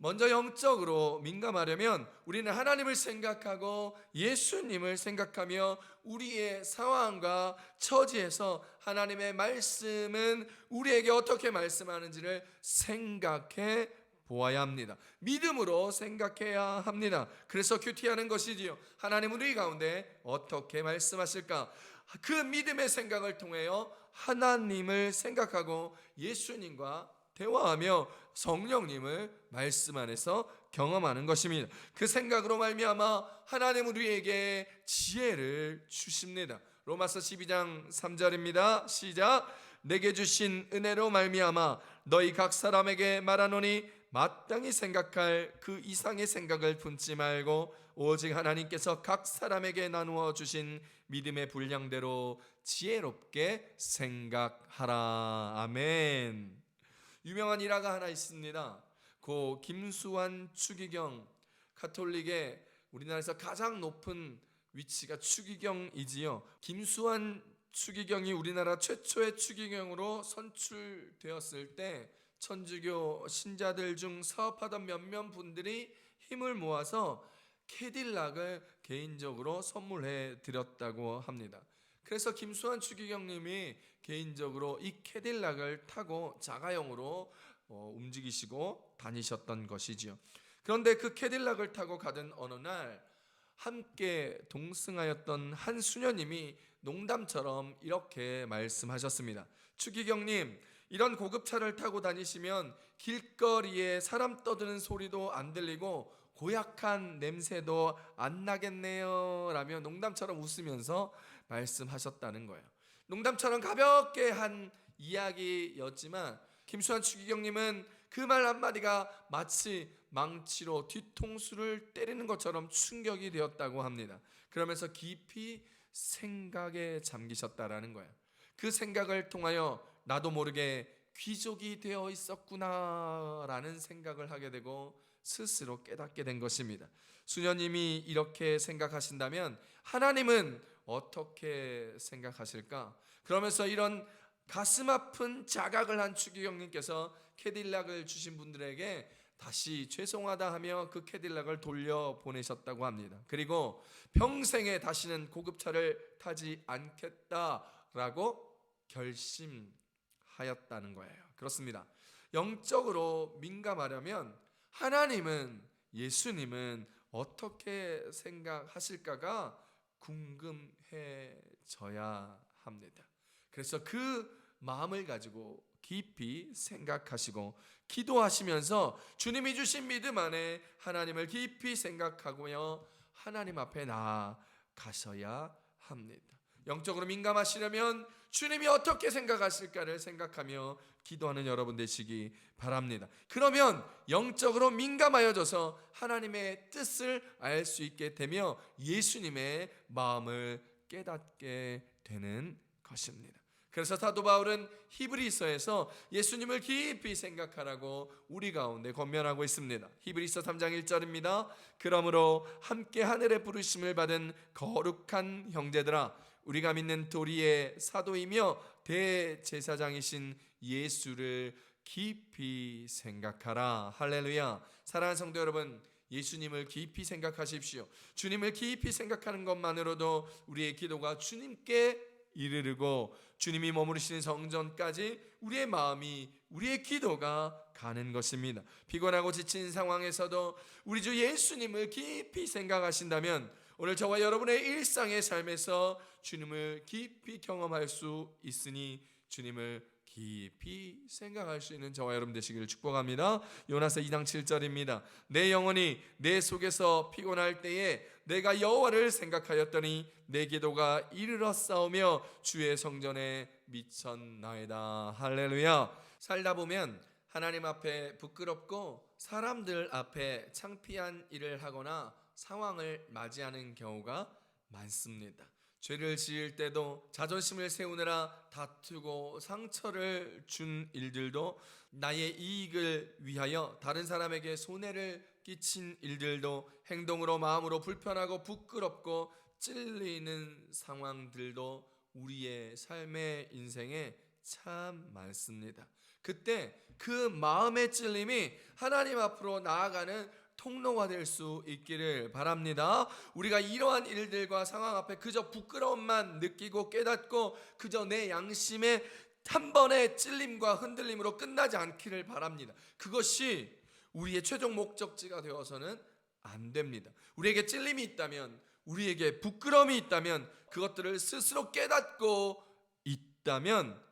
먼저 영적으로 민감하려면 우리는 하나님을 생각하고 예수님을 생각하며 우리의 상황과 처지에서 하나님의 말씀은 우리에게 어떻게 말씀하는지를 생각해 보아야 합니다. 믿음으로 생각해야 합니다. 그래서 큐티하는 것이지요. 하나님 우리 가운데 어떻게 말씀하실까? 그 믿음의 생각을 통하여 하나님을 생각하고 예수님과 대화하며 성령님을 말씀 안에서 경험하는 것입니다. 그 생각으로 말미암아 하나님 우리에게 지혜를 주십니다. 로마서 12장 3절입니다. 시작. 내게 주신 은혜로 말미암아 너희 각 사람에게 말하노니 마땅히 생각할 그 이상의 생각을 품지 말고 오직 하나님께서 각 사람에게 나누어 주신 믿음의 분량대로 지혜롭게 생각하라. 아멘. 유명한 일화가 하나 있습니다. 고 김수환 추기경, 가톨릭의 우리나라에서 가장 높은 위치가 추기경이지요. 김수환 추기경이 우리나라 최초의 추기경으로 선출되었을 때 천주교 신자들 중 사업하던 몇몇 분들이 힘을 모아서 캐딜락을 개인적으로 선물해 드렸다고 합니다. 그래서 김수환 추기경님이 개인적으로 이 캐딜락을 타고 자가용으로 움직이시고 다니셨던 것이지요. 그런데 그 캐딜락을 타고 가던 어느 날 함께 동승하였던 한 수녀님이 농담처럼 이렇게 말씀하셨습니다. 추기경님, 이런 고급차를 타고 다니시면 길거리에 사람 떠드는 소리도 안 들리고 고약한 냄새도 안 나겠네요 라며 농담처럼 웃으면서 말씀하셨다는 거예요. 농담처럼 가볍게 한 이야기였지만 김수환 추기경님은 그 말 한마디가 마치 망치로 뒤통수를 때리는 것처럼 충격이 되었다고 합니다. 그러면서 깊이 생각에 잠기셨다라는 거예요. 그 생각을 통하여 나도 모르게 귀족이 되어 있었구나라는 생각을 하게 되고 스스로 깨닫게 된 것입니다. 수녀님이 이렇게 생각하신다면 하나님은 어떻게 생각하실까? 그러면서 이런 가슴 아픈 자각을 한 추기경님께서 캐딜락을 주신 분들에게 다시 죄송하다 하며 그 캐딜락을 돌려보내셨다고 합니다. 그리고 평생에 다시는 고급차를 타지 않겠다라고 결심하였다는 거예요. 그렇습니다. 영적으로 민감하려면 하나님은, 예수님은 어떻게 생각하실까가 궁금해져야 합니다. 그래서 그 마음을 가지고 깊이 생각하시고 기도하시면서 주님이 주신 믿음 안에 하나님을 깊이 생각하고요, 하나님 앞에 나아가셔야 합니다. 영적으로 민감하시려면 주님이 어떻게 생각하실까를 생각하며 기도하는 여러분 되시기 바랍니다. 그러면 영적으로 민감하여져서 하나님의 뜻을 알 수 있게 되며 예수님의 마음을 깨닫게 되는 것입니다. 그래서 사도 바울은 히브리서에서 예수님을 깊이 생각하라고 우리 가운데 권면하고 있습니다. 히브리서 3장 1절입니다. 그러므로 함께 하늘의 부르심을 받은 거룩한 형제들아, 우리가 믿는 도리의 사도이며 대제사장이신 예수를 깊이 생각하라. 할렐루야. 사랑하는 성도 여러분, 예수님을 깊이 생각하십시오. 주님을 깊이 생각하는 것만으로도 우리의 기도가 주님께 이르르고 주님이 머무르시는 성전까지 우리의 마음이, 우리의 기도가 가는 것입니다. 피곤하고 지친 상황에서도 우리 주 예수님을 깊이 생각하신다면 오늘 저와 여러분의 일상의 삶에서 주님을 깊이 경험할 수 있으니 주님을 깊이 생각할 수 있는 저와 여러분 되시기를 축복합니다. 요나서 2장 7절입니다. 내 영혼이 내 속에서 피곤할 때에 내가 여호와를 생각하였더니 내 기도가 이르렀사오며 주의 성전에 미쳤나이다. 할렐루야. 살다 보면 하나님 앞에 부끄럽고 사람들 앞에 창피한 일을 하거나 상황을 맞이하는 경우가 많습니다. 죄를 지을 때도 자존심을 세우느라 다투고 상처를 준 일들도, 나의 이익을 위하여 다른 사람에게 손해를 끼친 일들도, 행동으로 마음으로 불편하고 부끄럽고 찔리는 상황들도 우리의 삶의 인생에 참 많습니다. 그때 그 마음의 찔림이 하나님 앞으로 나아가는 통로가 될 수 있기를 바랍니다. 우리가 이러한 일들과 상황 앞에 그저 부끄러움만 느끼고 깨닫고 그저 내 양심의 한 번의 찔림과 흔들림으로 끝나지 않기를 바랍니다. 그것이 우리의 최종 목적지가 되어서는 안 됩니다. 우리에게 찔림이 있다면, 우리에게 부끄러움이 있다면, 그것들을 스스로 깨닫고 있다면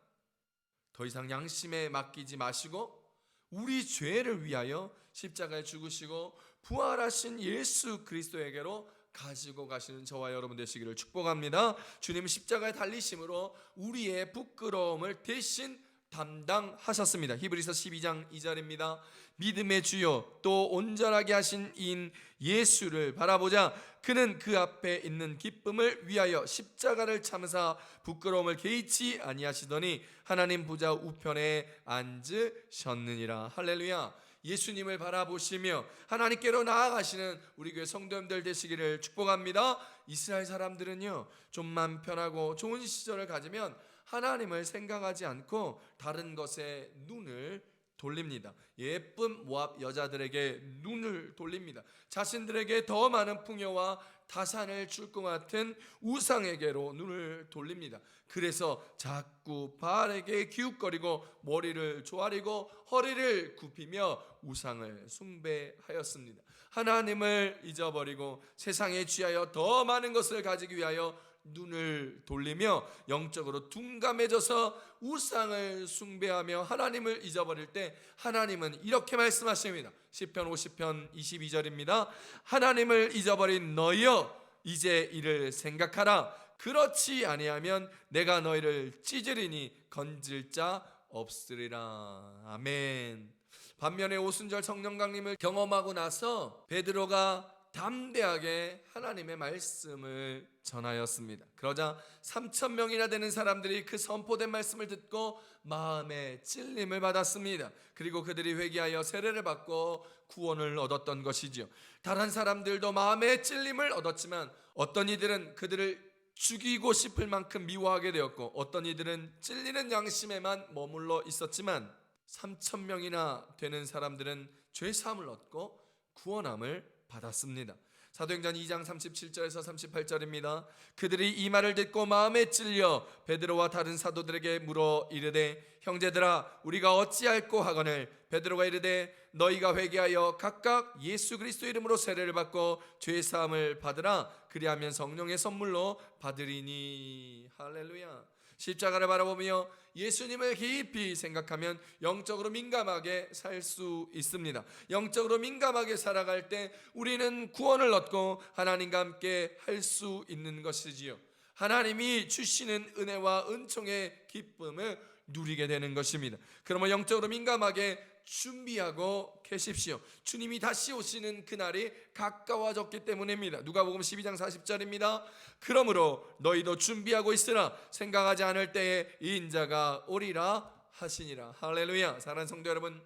더 이상 양심에 맡기지 마시고 우리 죄를 위하여 십자가에 죽으시고 부활하신 예수 그리스도에게로 가지고 가시는 저와 여러분 되시기를 축복합니다. 주님은 십자가에 달리심으로 우리의 부끄러움을 대신 담당하셨습니다. 히브리서 12장 2절입니다. 믿음의 주요 또 온전하게 하신 이인 예수를 바라보자. 그는 그 앞에 있는 기쁨을 위하여 십자가를 참으사 부끄러움을 개의치 아니하시더니 하나님 보좌 우편에 앉으셨느니라. 할렐루야. 예수님을 바라보시며 하나님께로 나아가시는 우리 교회 성도님들 되시기를 축복합니다. 이스라엘 사람들은요, 좀만 편하고 좋은 시절을 가지면 하나님을 생각하지 않고 다른 것에 눈을 돌립니다. 예쁜 모압 여자들에게 눈을 돌립니다. 자신들에게 더 많은 풍요와 다산을 줄 것 같은 우상에게로 눈을 돌립니다. 그래서 자꾸 바알에게 기웃거리고 머리를 조아리고 허리를 굽히며 우상을 숭배하였습니다. 하나님을 잊어버리고 세상에 취하여 더 많은 것을 가지기 위하여 눈을 돌리며 영적으로 둔감해져서 우상을 숭배하며 하나님을 잊어버릴 때 하나님은 이렇게 말씀하십니다. 시편 50편 22절입니다. 하나님을 잊어버린 너희여 이제 이를 생각하라. 그렇지 아니하면 내가 너희를 찢으리니 건질 자 없으리라. 아멘. 반면에 오순절 성령 강림을 경험하고 나서 베드로가 담대하게 하나님의 말씀을 전하였습니다. 그러자 3,000명이나 되는 사람들이 그 선포된 말씀을 듣고 마음에 찔림을 받았습니다. 그리고 그들이 회개하여 세례를 받고 구원을 얻었던 것이지요. 다른 사람들도 마음에 찔림을 얻었지만 어떤 이들은 그들을 죽이고 싶을 만큼 미워하게 되었고, 어떤 이들은 찔리는 양심에만 머물러 있었지만 3,000명이나 되는 사람들은 죄사함을 얻고 구원함을 받았습니다. 사도행전 2장 37절에서 38절입니다. 그들이 이 말을 듣고 마음에 찔려 베드로와 다른 사도들에게 물어 이르되, 형제들아, 우리가 어찌할꼬 하거늘. 베드로가 이르되, 너희가 회개하여 각각 예수 그리스도 이름으로 세례를 받고 죄 사함을 받으라. 그리하면 성령의 선물로 받으리니. 할렐루야. 십자가를 바라보며 예수님을 깊이 생각하면 영적으로 민감하게 살 수 있습니다. 영적으로 민감하게 살아갈 때 우리는 구원을 얻고 하나님과 함께 할 수 있는 것이지요. 하나님이 주시는 은혜와 은총의 기쁨을 누리게 되는 것입니다. 그러면 영적으로 민감하게 준비하고 계십시오. 주님이 다시 오시는 그날이 가까워졌기 때문입니다. 누가복음 12장 40절입니다. 그러므로 너희도 준비하고 있으라. 생각하지 않을 때에 이 인자가 오리라 하시니라. 할렐루야. 사랑하는 성도 여러분,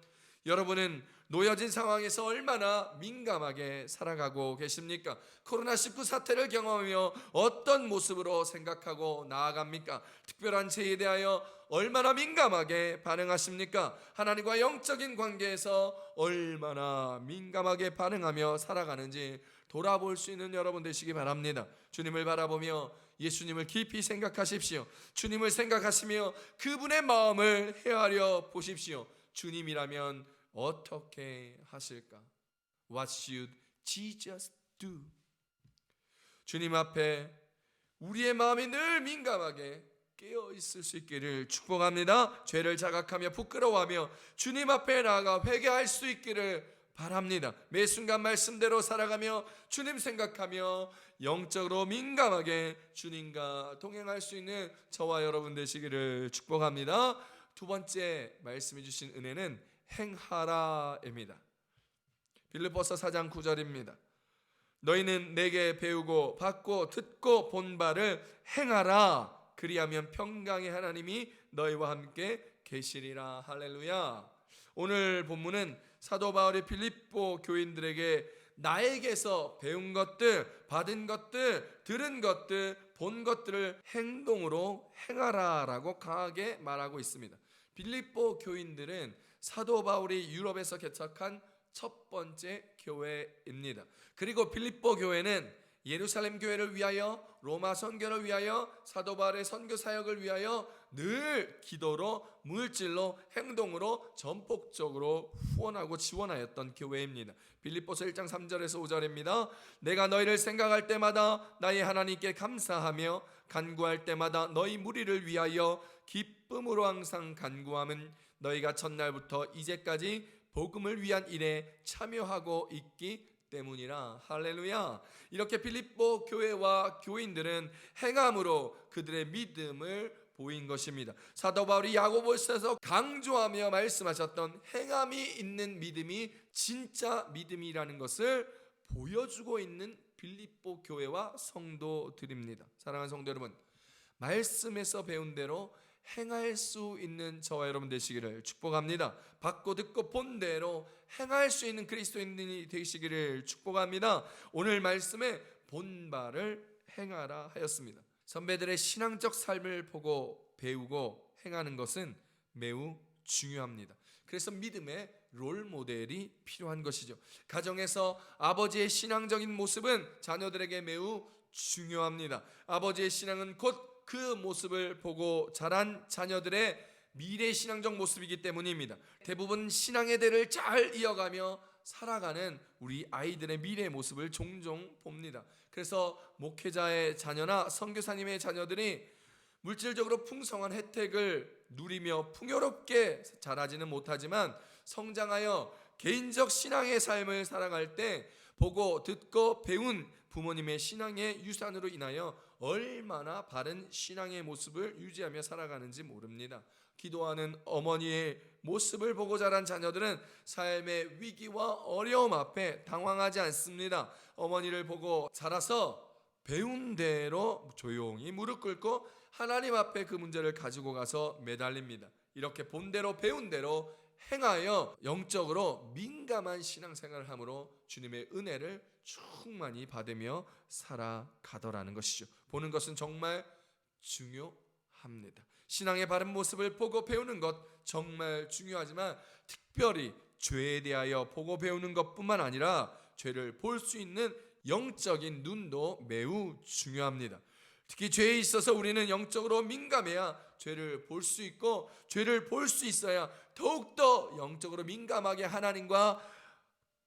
여러분은 놓여진 상황에서 얼마나 민감하게 살아가고 계십니까? 코로나19 사태를 경험하며 어떤 모습으로 생각하고 나아갑니까? 특별한 죄에 대하여 얼마나 민감하게 반응하십니까? 하나님과 영적인 관계에서 얼마나 민감하게 반응하며 살아가는지 돌아볼 수 있는 여러분 되시기 바랍니다. 주님을 바라보며 예수님을 깊이 생각하십시오. 주님을 생각하시며 그분의 마음을 헤아려 보십시오. 주님이라면 어떻게 하실까? What should Jesus do? 주님 앞에 우리의 마음이 늘 민감하게 깨어 있을 수 있기를 축복합니다. 죄를 자각하며 부끄러워하며 주님 앞에 나아가 회개할 수 있기를 바랍니다. 매 순간 말씀대로 살아가며 주님 생각하며 영적으로 민감하게 주님과 동행할 수 있는 저와 여러분 되시기를 축복합니다. 두 번째 말씀해 주신 은혜는 행하라입니다. 빌립보서 4장 9절입니다. 너희는 내게 배우고 받고 듣고 본 바를 행하라. 그리하면 평강의 하나님이 너희와 함께 계시리라. 할렐루야. 오늘 본문은 사도 바울이 빌립보 교인들에게 나에게서 배운 것들, 받은 것들, 들은 것들, 본 것들을 행동으로 행하라라고 강하게 말하고 있습니다. 빌립보 교인들은 사도 바울이 유럽에서 개척한 첫 번째 교회입니다. 그리고 빌립보 교회는 예루살렘 교회를 위하여, 로마 선교를 위하여, 사도 바울의 선교 사역을 위하여 늘 기도로, 물질로, 행동으로 전폭적으로 후원하고 지원하였던 교회입니다. 빌립보서 1장 3절에서 5절입니다. 내가 너희를 생각할 때마다 나의 하나님께 감사하며 간구할 때마다 너희 무리를 위하여 기쁨으로 항상 간구함은 너희가 첫날부터 이제까지 복음을 위한 일에 참여하고 있기 때문이라. 할렐루야. 이렇게 빌립보 교회와 교인들은 행함으로 그들의 믿음을 보인 것입니다. 사도 바울이 야고보서에서 강조하며 말씀하셨던 행함이 있는 믿음이 진짜 믿음이라는 것을 보여주고 있는 빌립보 교회와 성도들입니다. 사랑하는 성도 여러분, 말씀에서 배운 대로 행할 수 있는 저와 여러분 되시기를 축복합니다. 받고 듣고 본 대로 행할 수 있는 그리스도인이 되시기를 축복합니다. 오늘 말씀에 본 바를 행하라 하였습니다. 선배들의 신앙적 삶을 보고 배우고 행하는 것은 매우 중요합니다. 그래서 믿음의 롤 모델이 필요한 것이죠. 가정에서 아버지의 신앙적인 모습은 자녀들에게 매우 중요합니다. 아버지의 신앙은 곧 그 모습을 보고 자란 자녀들의 미래 신앙적 모습이기 때문입니다. 대부분 신앙의 대를 잘 이어가며 살아가는 우리 아이들의 미래 모습을 종종 봅니다. 그래서 목회자의 자녀나 선교사님의 자녀들이 물질적으로 풍성한 혜택을 누리며 풍요롭게 자라지는 못하지만 성장하여 개인적 신앙의 삶을 살아갈 때 보고 듣고 배운 부모님의 신앙의 유산으로 인하여 얼마나 바른 신앙의 모습을 유지하며 살아가는지 모릅니다. 기도하는 어머니의 모습을 보고 자란 자녀들은 삶의 위기와 어려움 앞에 당황하지 않습니다. 어머니를 보고 자라서 배운 대로 조용히 무릎 꿇고 하나님 앞에 그 문제를 가지고 가서 매달립니다. 이렇게 본 대로 배운 대로 행하여 영적으로 민감한 신앙생활을 함으로 주님의 은혜를 충만히 받으며 살아가더라는 것이죠. 보는 것은 정말 중요합니다. 신앙의 바른 모습을 보고 배우는 것 정말 중요하지만 특별히 죄에 대하여 보고 배우는 것뿐만 아니라 죄를 볼 수 있는 영적인 눈도 매우 중요합니다. 특히 죄에 있어서 우리는 영적으로 민감해야 죄를 볼 수 있고, 죄를 볼 수 있어야 더욱더 영적으로 민감하게 하나님과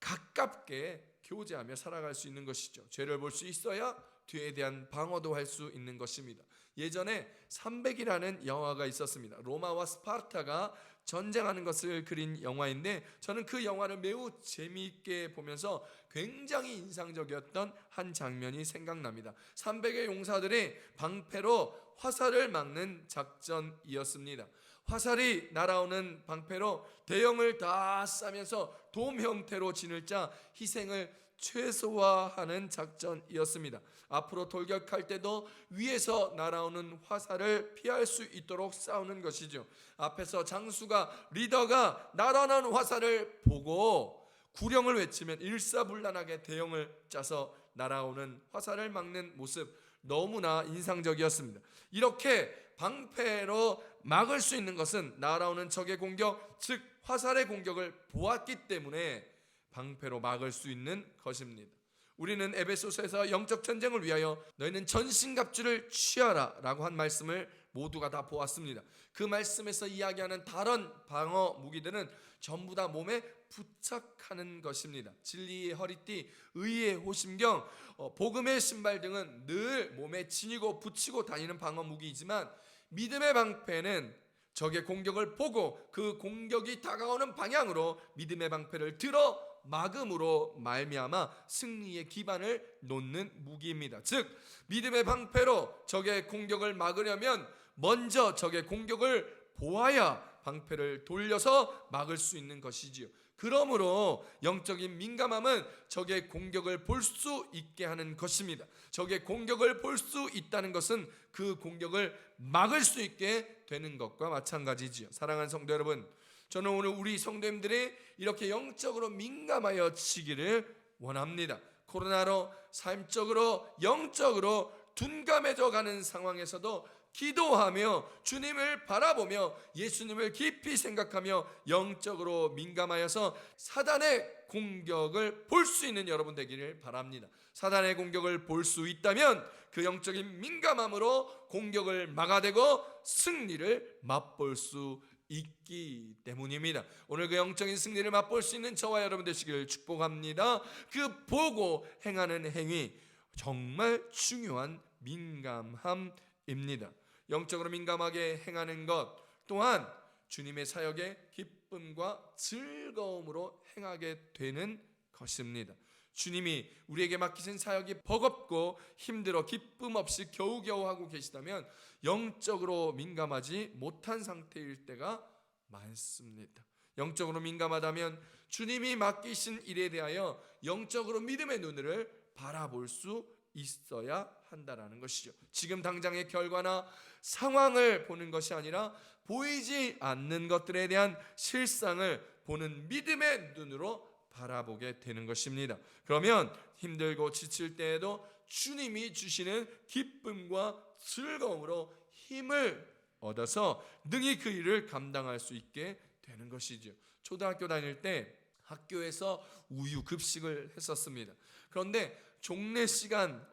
가깝게 교제하며 살아갈 수 있는 것이죠. 죄를 볼 수 있어야 죄에 대한 방어도 할 수 있는 것입니다. 예전에 300이라는 영화가 있었습니다. 로마와 스파르타가 전쟁하는 것을 그린 영화인데 저는 그 영화를 매우 재미있게 보면서 굉장히 인상적이었던 한 장면이 생각납니다. 300의 용사들이 방패로 화살을 막는 작전이었습니다. 화살이 날아오는 방패로 대형을 다 쏴면서 돔 형태로 진을 짜 희생을 최소화하는 작전이었습니다. 앞으로 돌격할 때도 위에서 날아오는 화살을 피할 수 있도록 싸우는 것이죠. 앞에서 장수가, 리더가 날아오는 화살을 보고 구령을 외치면 일사불란하게 대형을 짜서 날아오는 화살을 막는 모습, 너무나 인상적이었습니다. 이렇게 방패로 막을 수 있는 것은 날아오는 적의 공격, 즉 화살의 공격을 보았기 때문에 방패로 막을 수 있는 것입니다. 우리는 에베소서에서 영적 전쟁을 위하여 너희는 전신갑주를 취하라 라고 한 말씀을 모두가 다 보았습니다. 그 말씀에서 이야기하는 다른 방어 무기들은 전부 다 몸에 부착하는 것입니다. 진리의 허리띠, 의의 호심경, 복음의 신발 등은 늘 몸에 지니고 붙이고 다니는 방어 무기이지만 믿음의 방패는 적의 공격을 보고 그 공격이 다가오는 방향으로 믿음의 방패를 들어 막음으로 말미암아 승리의 기반을 놓는 무기입니다. 즉 믿음의 방패로 적의 공격을 막으려면 먼저 적의 공격을 보아야 방패를 돌려서 막을 수 있는 것이지요. 그러므로 영적인 민감함은 적의 공격을 볼 수 있게 하는 것입니다. 적의 공격을 볼 수 있다는 것은 그 공격을 막을 수 있게 되는 것과 마찬가지지요. 사랑하는 성도 여러분, 저는 오늘 우리 성도님들이 이렇게 영적으로 민감하여 지기를 원합니다. 코로나로 삶적으로 영적으로 둔감해져 가는 상황에서도 기도하며 주님을 바라보며 예수님을 깊이 생각하며 영적으로 민감하여서 사단의 공격을 볼 수 있는 여러분 되기를 바랍니다. 사단의 공격을 볼 수 있다면 그 영적인 민감함으로 공격을 막아대고 승리를 맛볼 수 있기 때문입니다. 오늘 그 영적인 승리를 맛볼 수 있는 저와 여러분 되시기를 축복합니다. 그 보고 행하는 행위 정말 중요한 민감함입니다. 영적으로 민감하게 행하는 것 또한 주님의 사역에 기쁨과 즐거움으로 행하게 되는 것입니다. 주님이 우리에게 맡기신 사역이 버겁고 힘들어 기쁨 없이 겨우겨우 하고 계시다면 영적으로 민감하지 못한 상태일 때가 많습니다. 영적으로 민감하다면 주님이 맡기신 일에 대하여 영적으로 믿음의 눈을 바라볼 수 있어야 한다라는 것이죠. 지금 당장의 결과나 상황을 보는 것이 아니라 보이지 않는 것들에 대한 실상을 보는 믿음의 눈으로 바라보게 되는 것입니다. 그러면 힘들고 지칠 때에도 주님이 주시는 기쁨과 즐거움으로 힘을 얻어서 능히 그 일을 감당할 수 있게 되는 것이죠. 초등학교 다닐 때 학교에서 우유 급식을 했었습니다. 그런데 종례 시간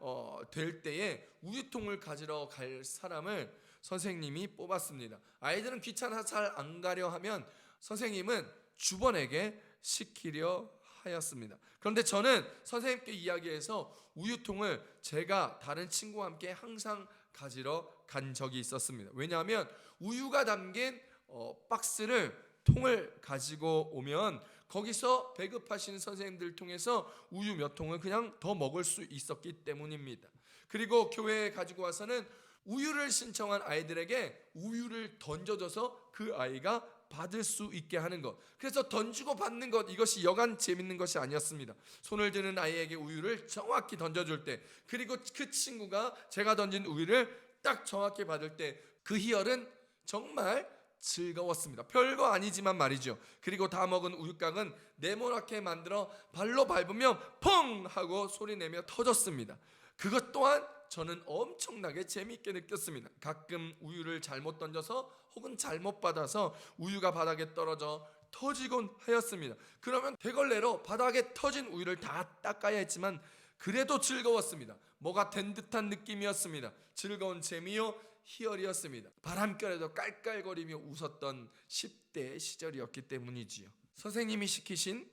될 때에 우유통을 가지러 갈 사람을 선생님이 뽑았습니다. 아이들은 귀찮아서 잘 안 가려 하면 선생님은 주번에게 시키려 하였습니다. 그런데 저는 선생님께 이야기해서 우유통을 제가 다른 친구와 함께 항상 가지러 간 적이 있었습니다. 왜냐하면 우유가 담긴 통을 가지고 오면 거기서 배급하시는 선생님들 통해서 우유 몇 통을 그냥 더 먹을 수 있었기 때문입니다. 그리고 교회에 가지고 와서는 우유를 신청한 아이들에게 우유를 던져줘서 그 아이가 받을 수 있게 하는 것. 그래서 던지고 받는 것, 이것이 여간 재밌는 것이 아니었습니다. 손을 드는 아이에게 우유를 정확히 던져줄 때, 그리고 그 친구가 제가 던진 우유를 딱 정확히 받을 때 그 희열은 정말 즐거웠습니다. 별거 아니지만 말이죠. 그리고 다 먹은 우유곽은 네모나게 만들어 발로 밟으면 펑 하고 소리내며 터졌습니다. 그것 또한 저는 엄청나게 재미있게 느꼈습니다. 가끔 우유를 잘못 던져서 혹은 잘못 받아서 우유가 바닥에 떨어져 터지곤 하였습니다. 그러면 대걸레로 바닥에 터진 우유를 다 닦아야 했지만 그래도 즐거웠습니다. 뭐가 된 듯한 느낌이었습니다. 즐거운 재미요 희열이었습니다. 바람결에도 깔깔거리며 웃었던 10대 시절이었기 때문이지요. 선생님이 시키신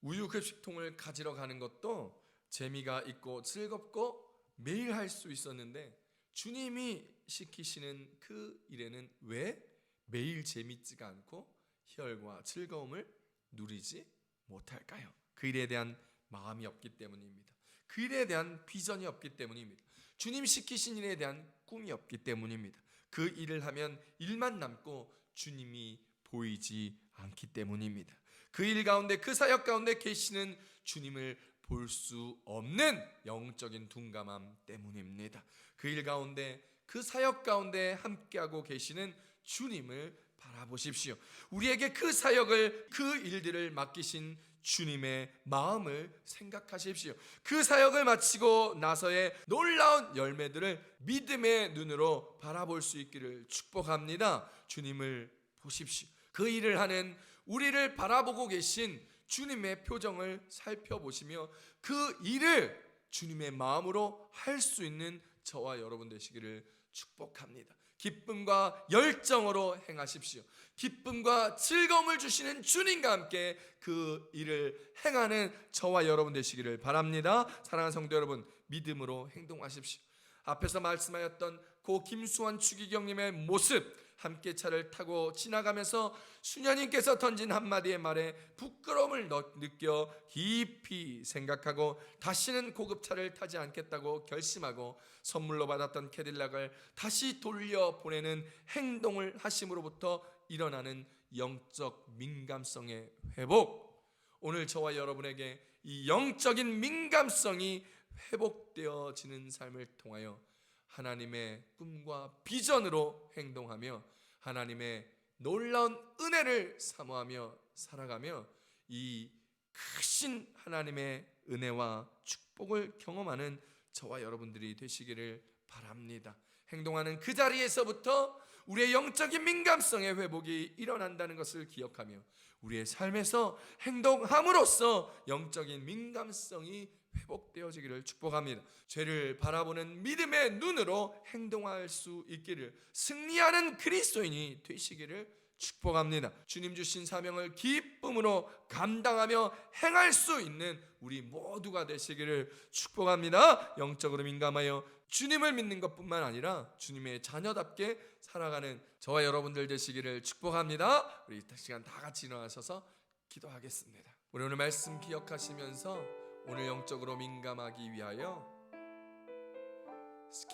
우유 급식통을 가지러 가는 것도 재미가 있고 즐겁고 매일 할 수 있었는데, 주님이 시키시는 그 일에는 왜 매일 재밌지가 않고 희열과 즐거움을 누리지 못할까요? 그 일에 대한 마음이 없기 때문입니다. 그 일에 대한 비전이 없기 때문입니다. 주님 시키신 일에 대한 꿈이 없기 때문입니다. 그 일을 하면 일만 남고 주님이 보이지 않기 때문입니다. 그 일 가운데, 그 사역 가운데 계시는 주님을 볼 수 없는 영적인 둔감함 때문입니다. 그 일 가운데, 그 사역 가운데 함께하고 계시는 주님을 바라보십시오. 우리에게 그 사역을, 그 일들을 맡기신 주님의 마음을 생각하십시오. 그 사역을 마치고 나서의 놀라운 열매들을 믿음의 눈으로 바라볼 수 있기를 축복합니다. 주님을 보십시오. 그 일을 하는 우리를 바라보고 계신 주님의 표정을 살펴보시며 그 일을 주님의 마음으로 할 수 있는 저와 여러분 되시기를 축복합니다. 기쁨과 열정으로 행하십시오. 기쁨과 즐거움을 주시는 주님과 함께 그 일을 행하는 저와 여러분 되시기를 바랍니다. 사랑하는 성도 여러분, 믿음으로 행동하십시오. 앞에서 말씀하였던 고 김수환 추기경님의 모습, 함께 차를 타고 지나가면서 수녀님께서 던진 한마디의 말에 부끄러움을 느껴 깊이 생각하고 다시는 고급차를 타지 않겠다고 결심하고 선물로 받았던 캐딜락을 다시 돌려보내는 행동을 하심으로부터 일어나는 영적 민감성의 회복, 오늘 저와 여러분에게 이 영적인 민감성이 회복되어지는 삶을 통하여 하나님의 꿈과 비전으로 행동하며 하나님의 놀라운 은혜를 사모하며 살아가며 이 크신 하나님의 은혜와 축복을 경험하는 저와 여러분들이 되시기를 바랍니다. 행동하는 그 자리에서부터 우리의 영적인 민감성의 회복이 일어난다는 것을 기억하며 우리의 삶에서 행동함으로써 영적인 민감성이 회복되어지기를 축복합니다. 죄를 바라보는 믿음의 눈으로 행동할 수 있기를, 승리하는 그리스도인이 되시기를 축복합니다. 주님 주신 사명을 기쁨으로 감당하며 행할 수 있는 우리 모두가 되시기를 축복합니다. 영적으로 민감하여 주님을 믿는 것뿐만 아니라 주님의 자녀답게 살아가는 저와 여러분들 되시기를 축복합니다. 우리 이 시간 다 같이 일어나셔서 기도하겠습니다. 우리 오늘 말씀 기억하시면서 오늘 영적으로 민감하기 위하여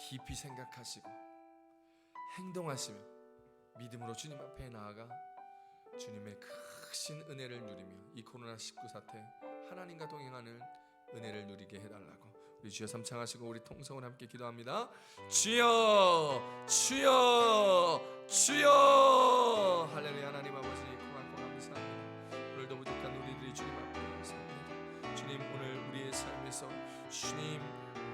깊이 생각하시고 행동하시며 믿음으로 주님 앞에 나아가 주님의 크신 은혜를 누리며 이 코로나19 사태 하나님과 동행하는 은혜를 누리게 해달라고 우리 주여 삼창하시고 우리 통성으로 함께 기도합니다. 주여 주여 주여. 할렐루야. 하나님 아버지 고맙고 감사합니다. 오늘도 부족한 우리들이 주님 앞에 섭니다. 주님, 오늘 우리의 삶에서 주님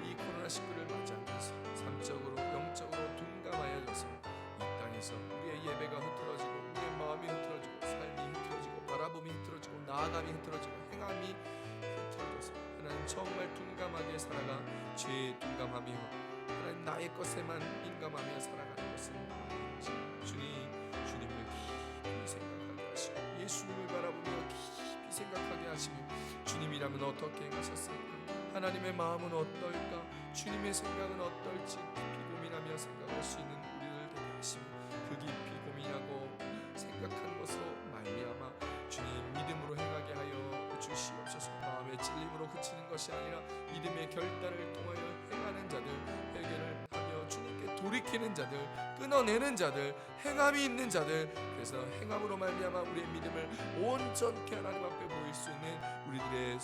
이 코로나19를 맞이하면서 삶적으로 영적으로 둔감하여져서 이 땅에서 우리의 예배가 흐트러지고 우리의 마음이 흐트러지고 삶이 흐트러지고 바라봄이 흐트러지고 나아감이 흐트러지고 행함이 흐트러져서 하나님 정말 둔감하게 살아가 죄에 둔감하며 하나님 나의 것에만 민감하며 살아가는 것은 아니지. 주님을 깊이 생각하게 하시고 예수님을 바라보며 깊이 생각하게 하시며 주님이라면 어떻게 행하셨을까? 하나님의 마음은 어떨까? 주님의 생각은 어떨지 깊이 고민하며 생각할 수 있는 우리를 되게 하시며 그 깊이 고민하고 생각하는 것으로 말미암아 주님 믿음으로 행하게 하여 주시옵소서. 마음의 찔림으로 그치는 것이 아니라 믿음의 결단을 통하여 행하는 회개하는 자들, 회개를 하며 주님께 돌이키는 자들, 끊어내는 자들, 행함이 있는 자들, 그래서 행함으로 말미암아 우리의 믿음을 온전케 하나님 앞에 보일 수 있는 우리들의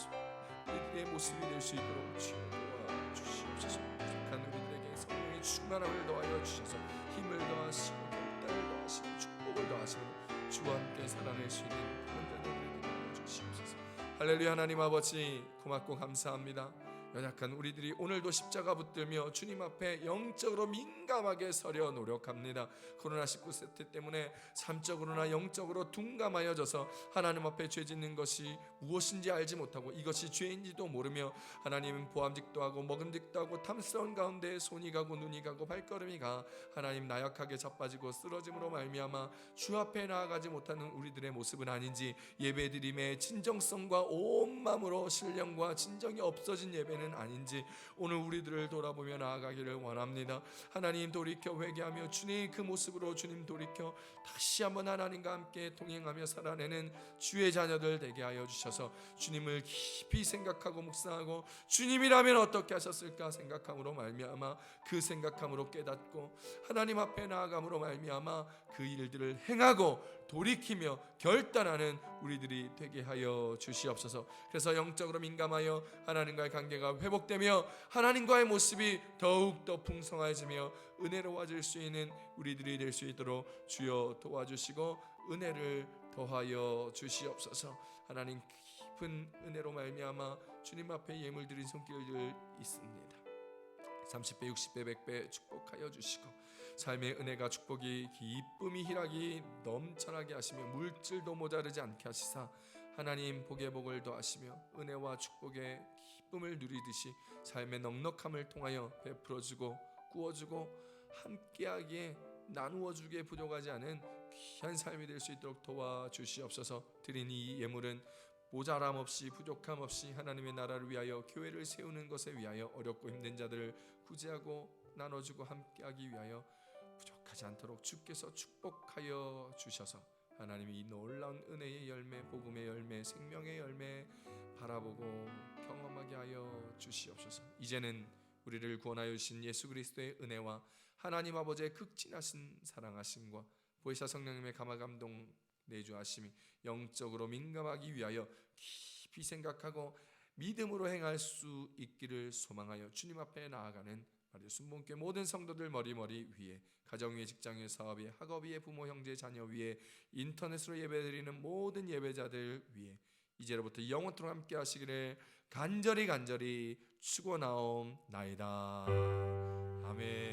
모습이 될 수 있도록 주여 도와주시옵소서. 부족한 우리들에게 성령의 충만함을 더하여 주셔서 힘을 더하시고 격다를 더하시고 축복을 더하시고 주와 함께 살아낼 수 있는 그런 자들에게 도와주시옵소서. 할렐루야. 하나님 아버지 고맙고 감사합니다. 연약한 우리들이 오늘도 십자가 붙들며 주님 앞에 영적으로 민감하게 서려 노력합니다. 코로나19 세태 때문에 삶적으로나 영적으로 둔감하여져서 하나님 앞에 죄 짓는 것이 무엇인지 알지 못하고 이것이 죄인지도 모르며 하나님은 보암직도 하고 먹음직도 하고 탐스러운 가운데 손이 가고 눈이 가고 발걸음이 가 하나님 나약하게 자빠지고 쓰러짐으로 말미암아 주 앞에 나아가지 못하는 우리들의 모습은 아닌지, 예배드림의 진정성과 온 마음으로 신령과 진정이 없어진 예배는 아닌지 오늘 우리들을 돌아보며 나아가기를 원합니다. 하나님 돌이켜 회개하며 주님 그 모습으로 주님 돌이켜 다시 한번 하나님과 함께 동행하며 살아내는 주의 자녀들 되게 하여 주셔서 주님을 깊이 생각하고 묵상하고 주님이라면 어떻게 하셨을까 생각함으로 말미암아 그 생각함으로 깨닫고 하나님 앞에 나아감으로 말미암아 그 일들을 행하고 돌이키며 결단하는 우리들이 되게 하여 주시옵소서. 그래서 영적으로 민감하여 하나님과의 관계가 회복되며 하나님과의 모습이 더욱더 풍성해지며 은혜로워질 수 있는 우리들이 될 수 있도록 주여 도와주시고 은혜를 더하여 주시옵소서. 하나님 깊은 은혜로 말미암아 주님 앞에 예물 드린 손길들 있습니다. 30배 60배 100배 축복하여 주시고 삶의 은혜가 축복이 기쁨이 희락이 넘쳐나게 하시며 물질도 모자르지 않게 하시사 하나님 복의 복을 더하시며 은혜와 축복의 기쁨을 누리듯이 삶의 넉넉함을 통하여 베풀어주고 구워주고 함께하기에 나누어주기에 부족하지 않은 귀한 삶이 될 수 있도록 도와주시옵소서. 드린 이 예물은 모자람 없이 부족함 없이 하나님의 나라를 위하여 교회를 세우는 것에 위하여 어렵고 힘든 자들을 구제하고 나눠주고 함께하기 위하여 부족하지 않도록 주께서 축복하여 주셔서 하나님이 이 놀라운 은혜의 열매, 복음의 열매, 생명의 열매 바라보고 경험하게 하여 주시옵소서. 이제는 우리를 구원하여 주신 예수 그리스도의 은혜와 하나님 아버지의 극진하신 사랑하심과 보혜사 성령님의 감화감동 내주하심이 영적으로 민감하기 위하여 깊이 생각하고 믿음으로 행할 수 있기를 소망하여 주님 앞에 나아가는 순복음교회 모든 성도들 머리머리 위에, 가정 위에, 직장 위에, 사업 위에, 학업 위에, 부모 형제 자녀 위에, 인터넷으로 예배드리는 모든 예배자들 위에 이제로부터 영원토록 함께 하시기를 간절히 축원하옵나이다. 아멘.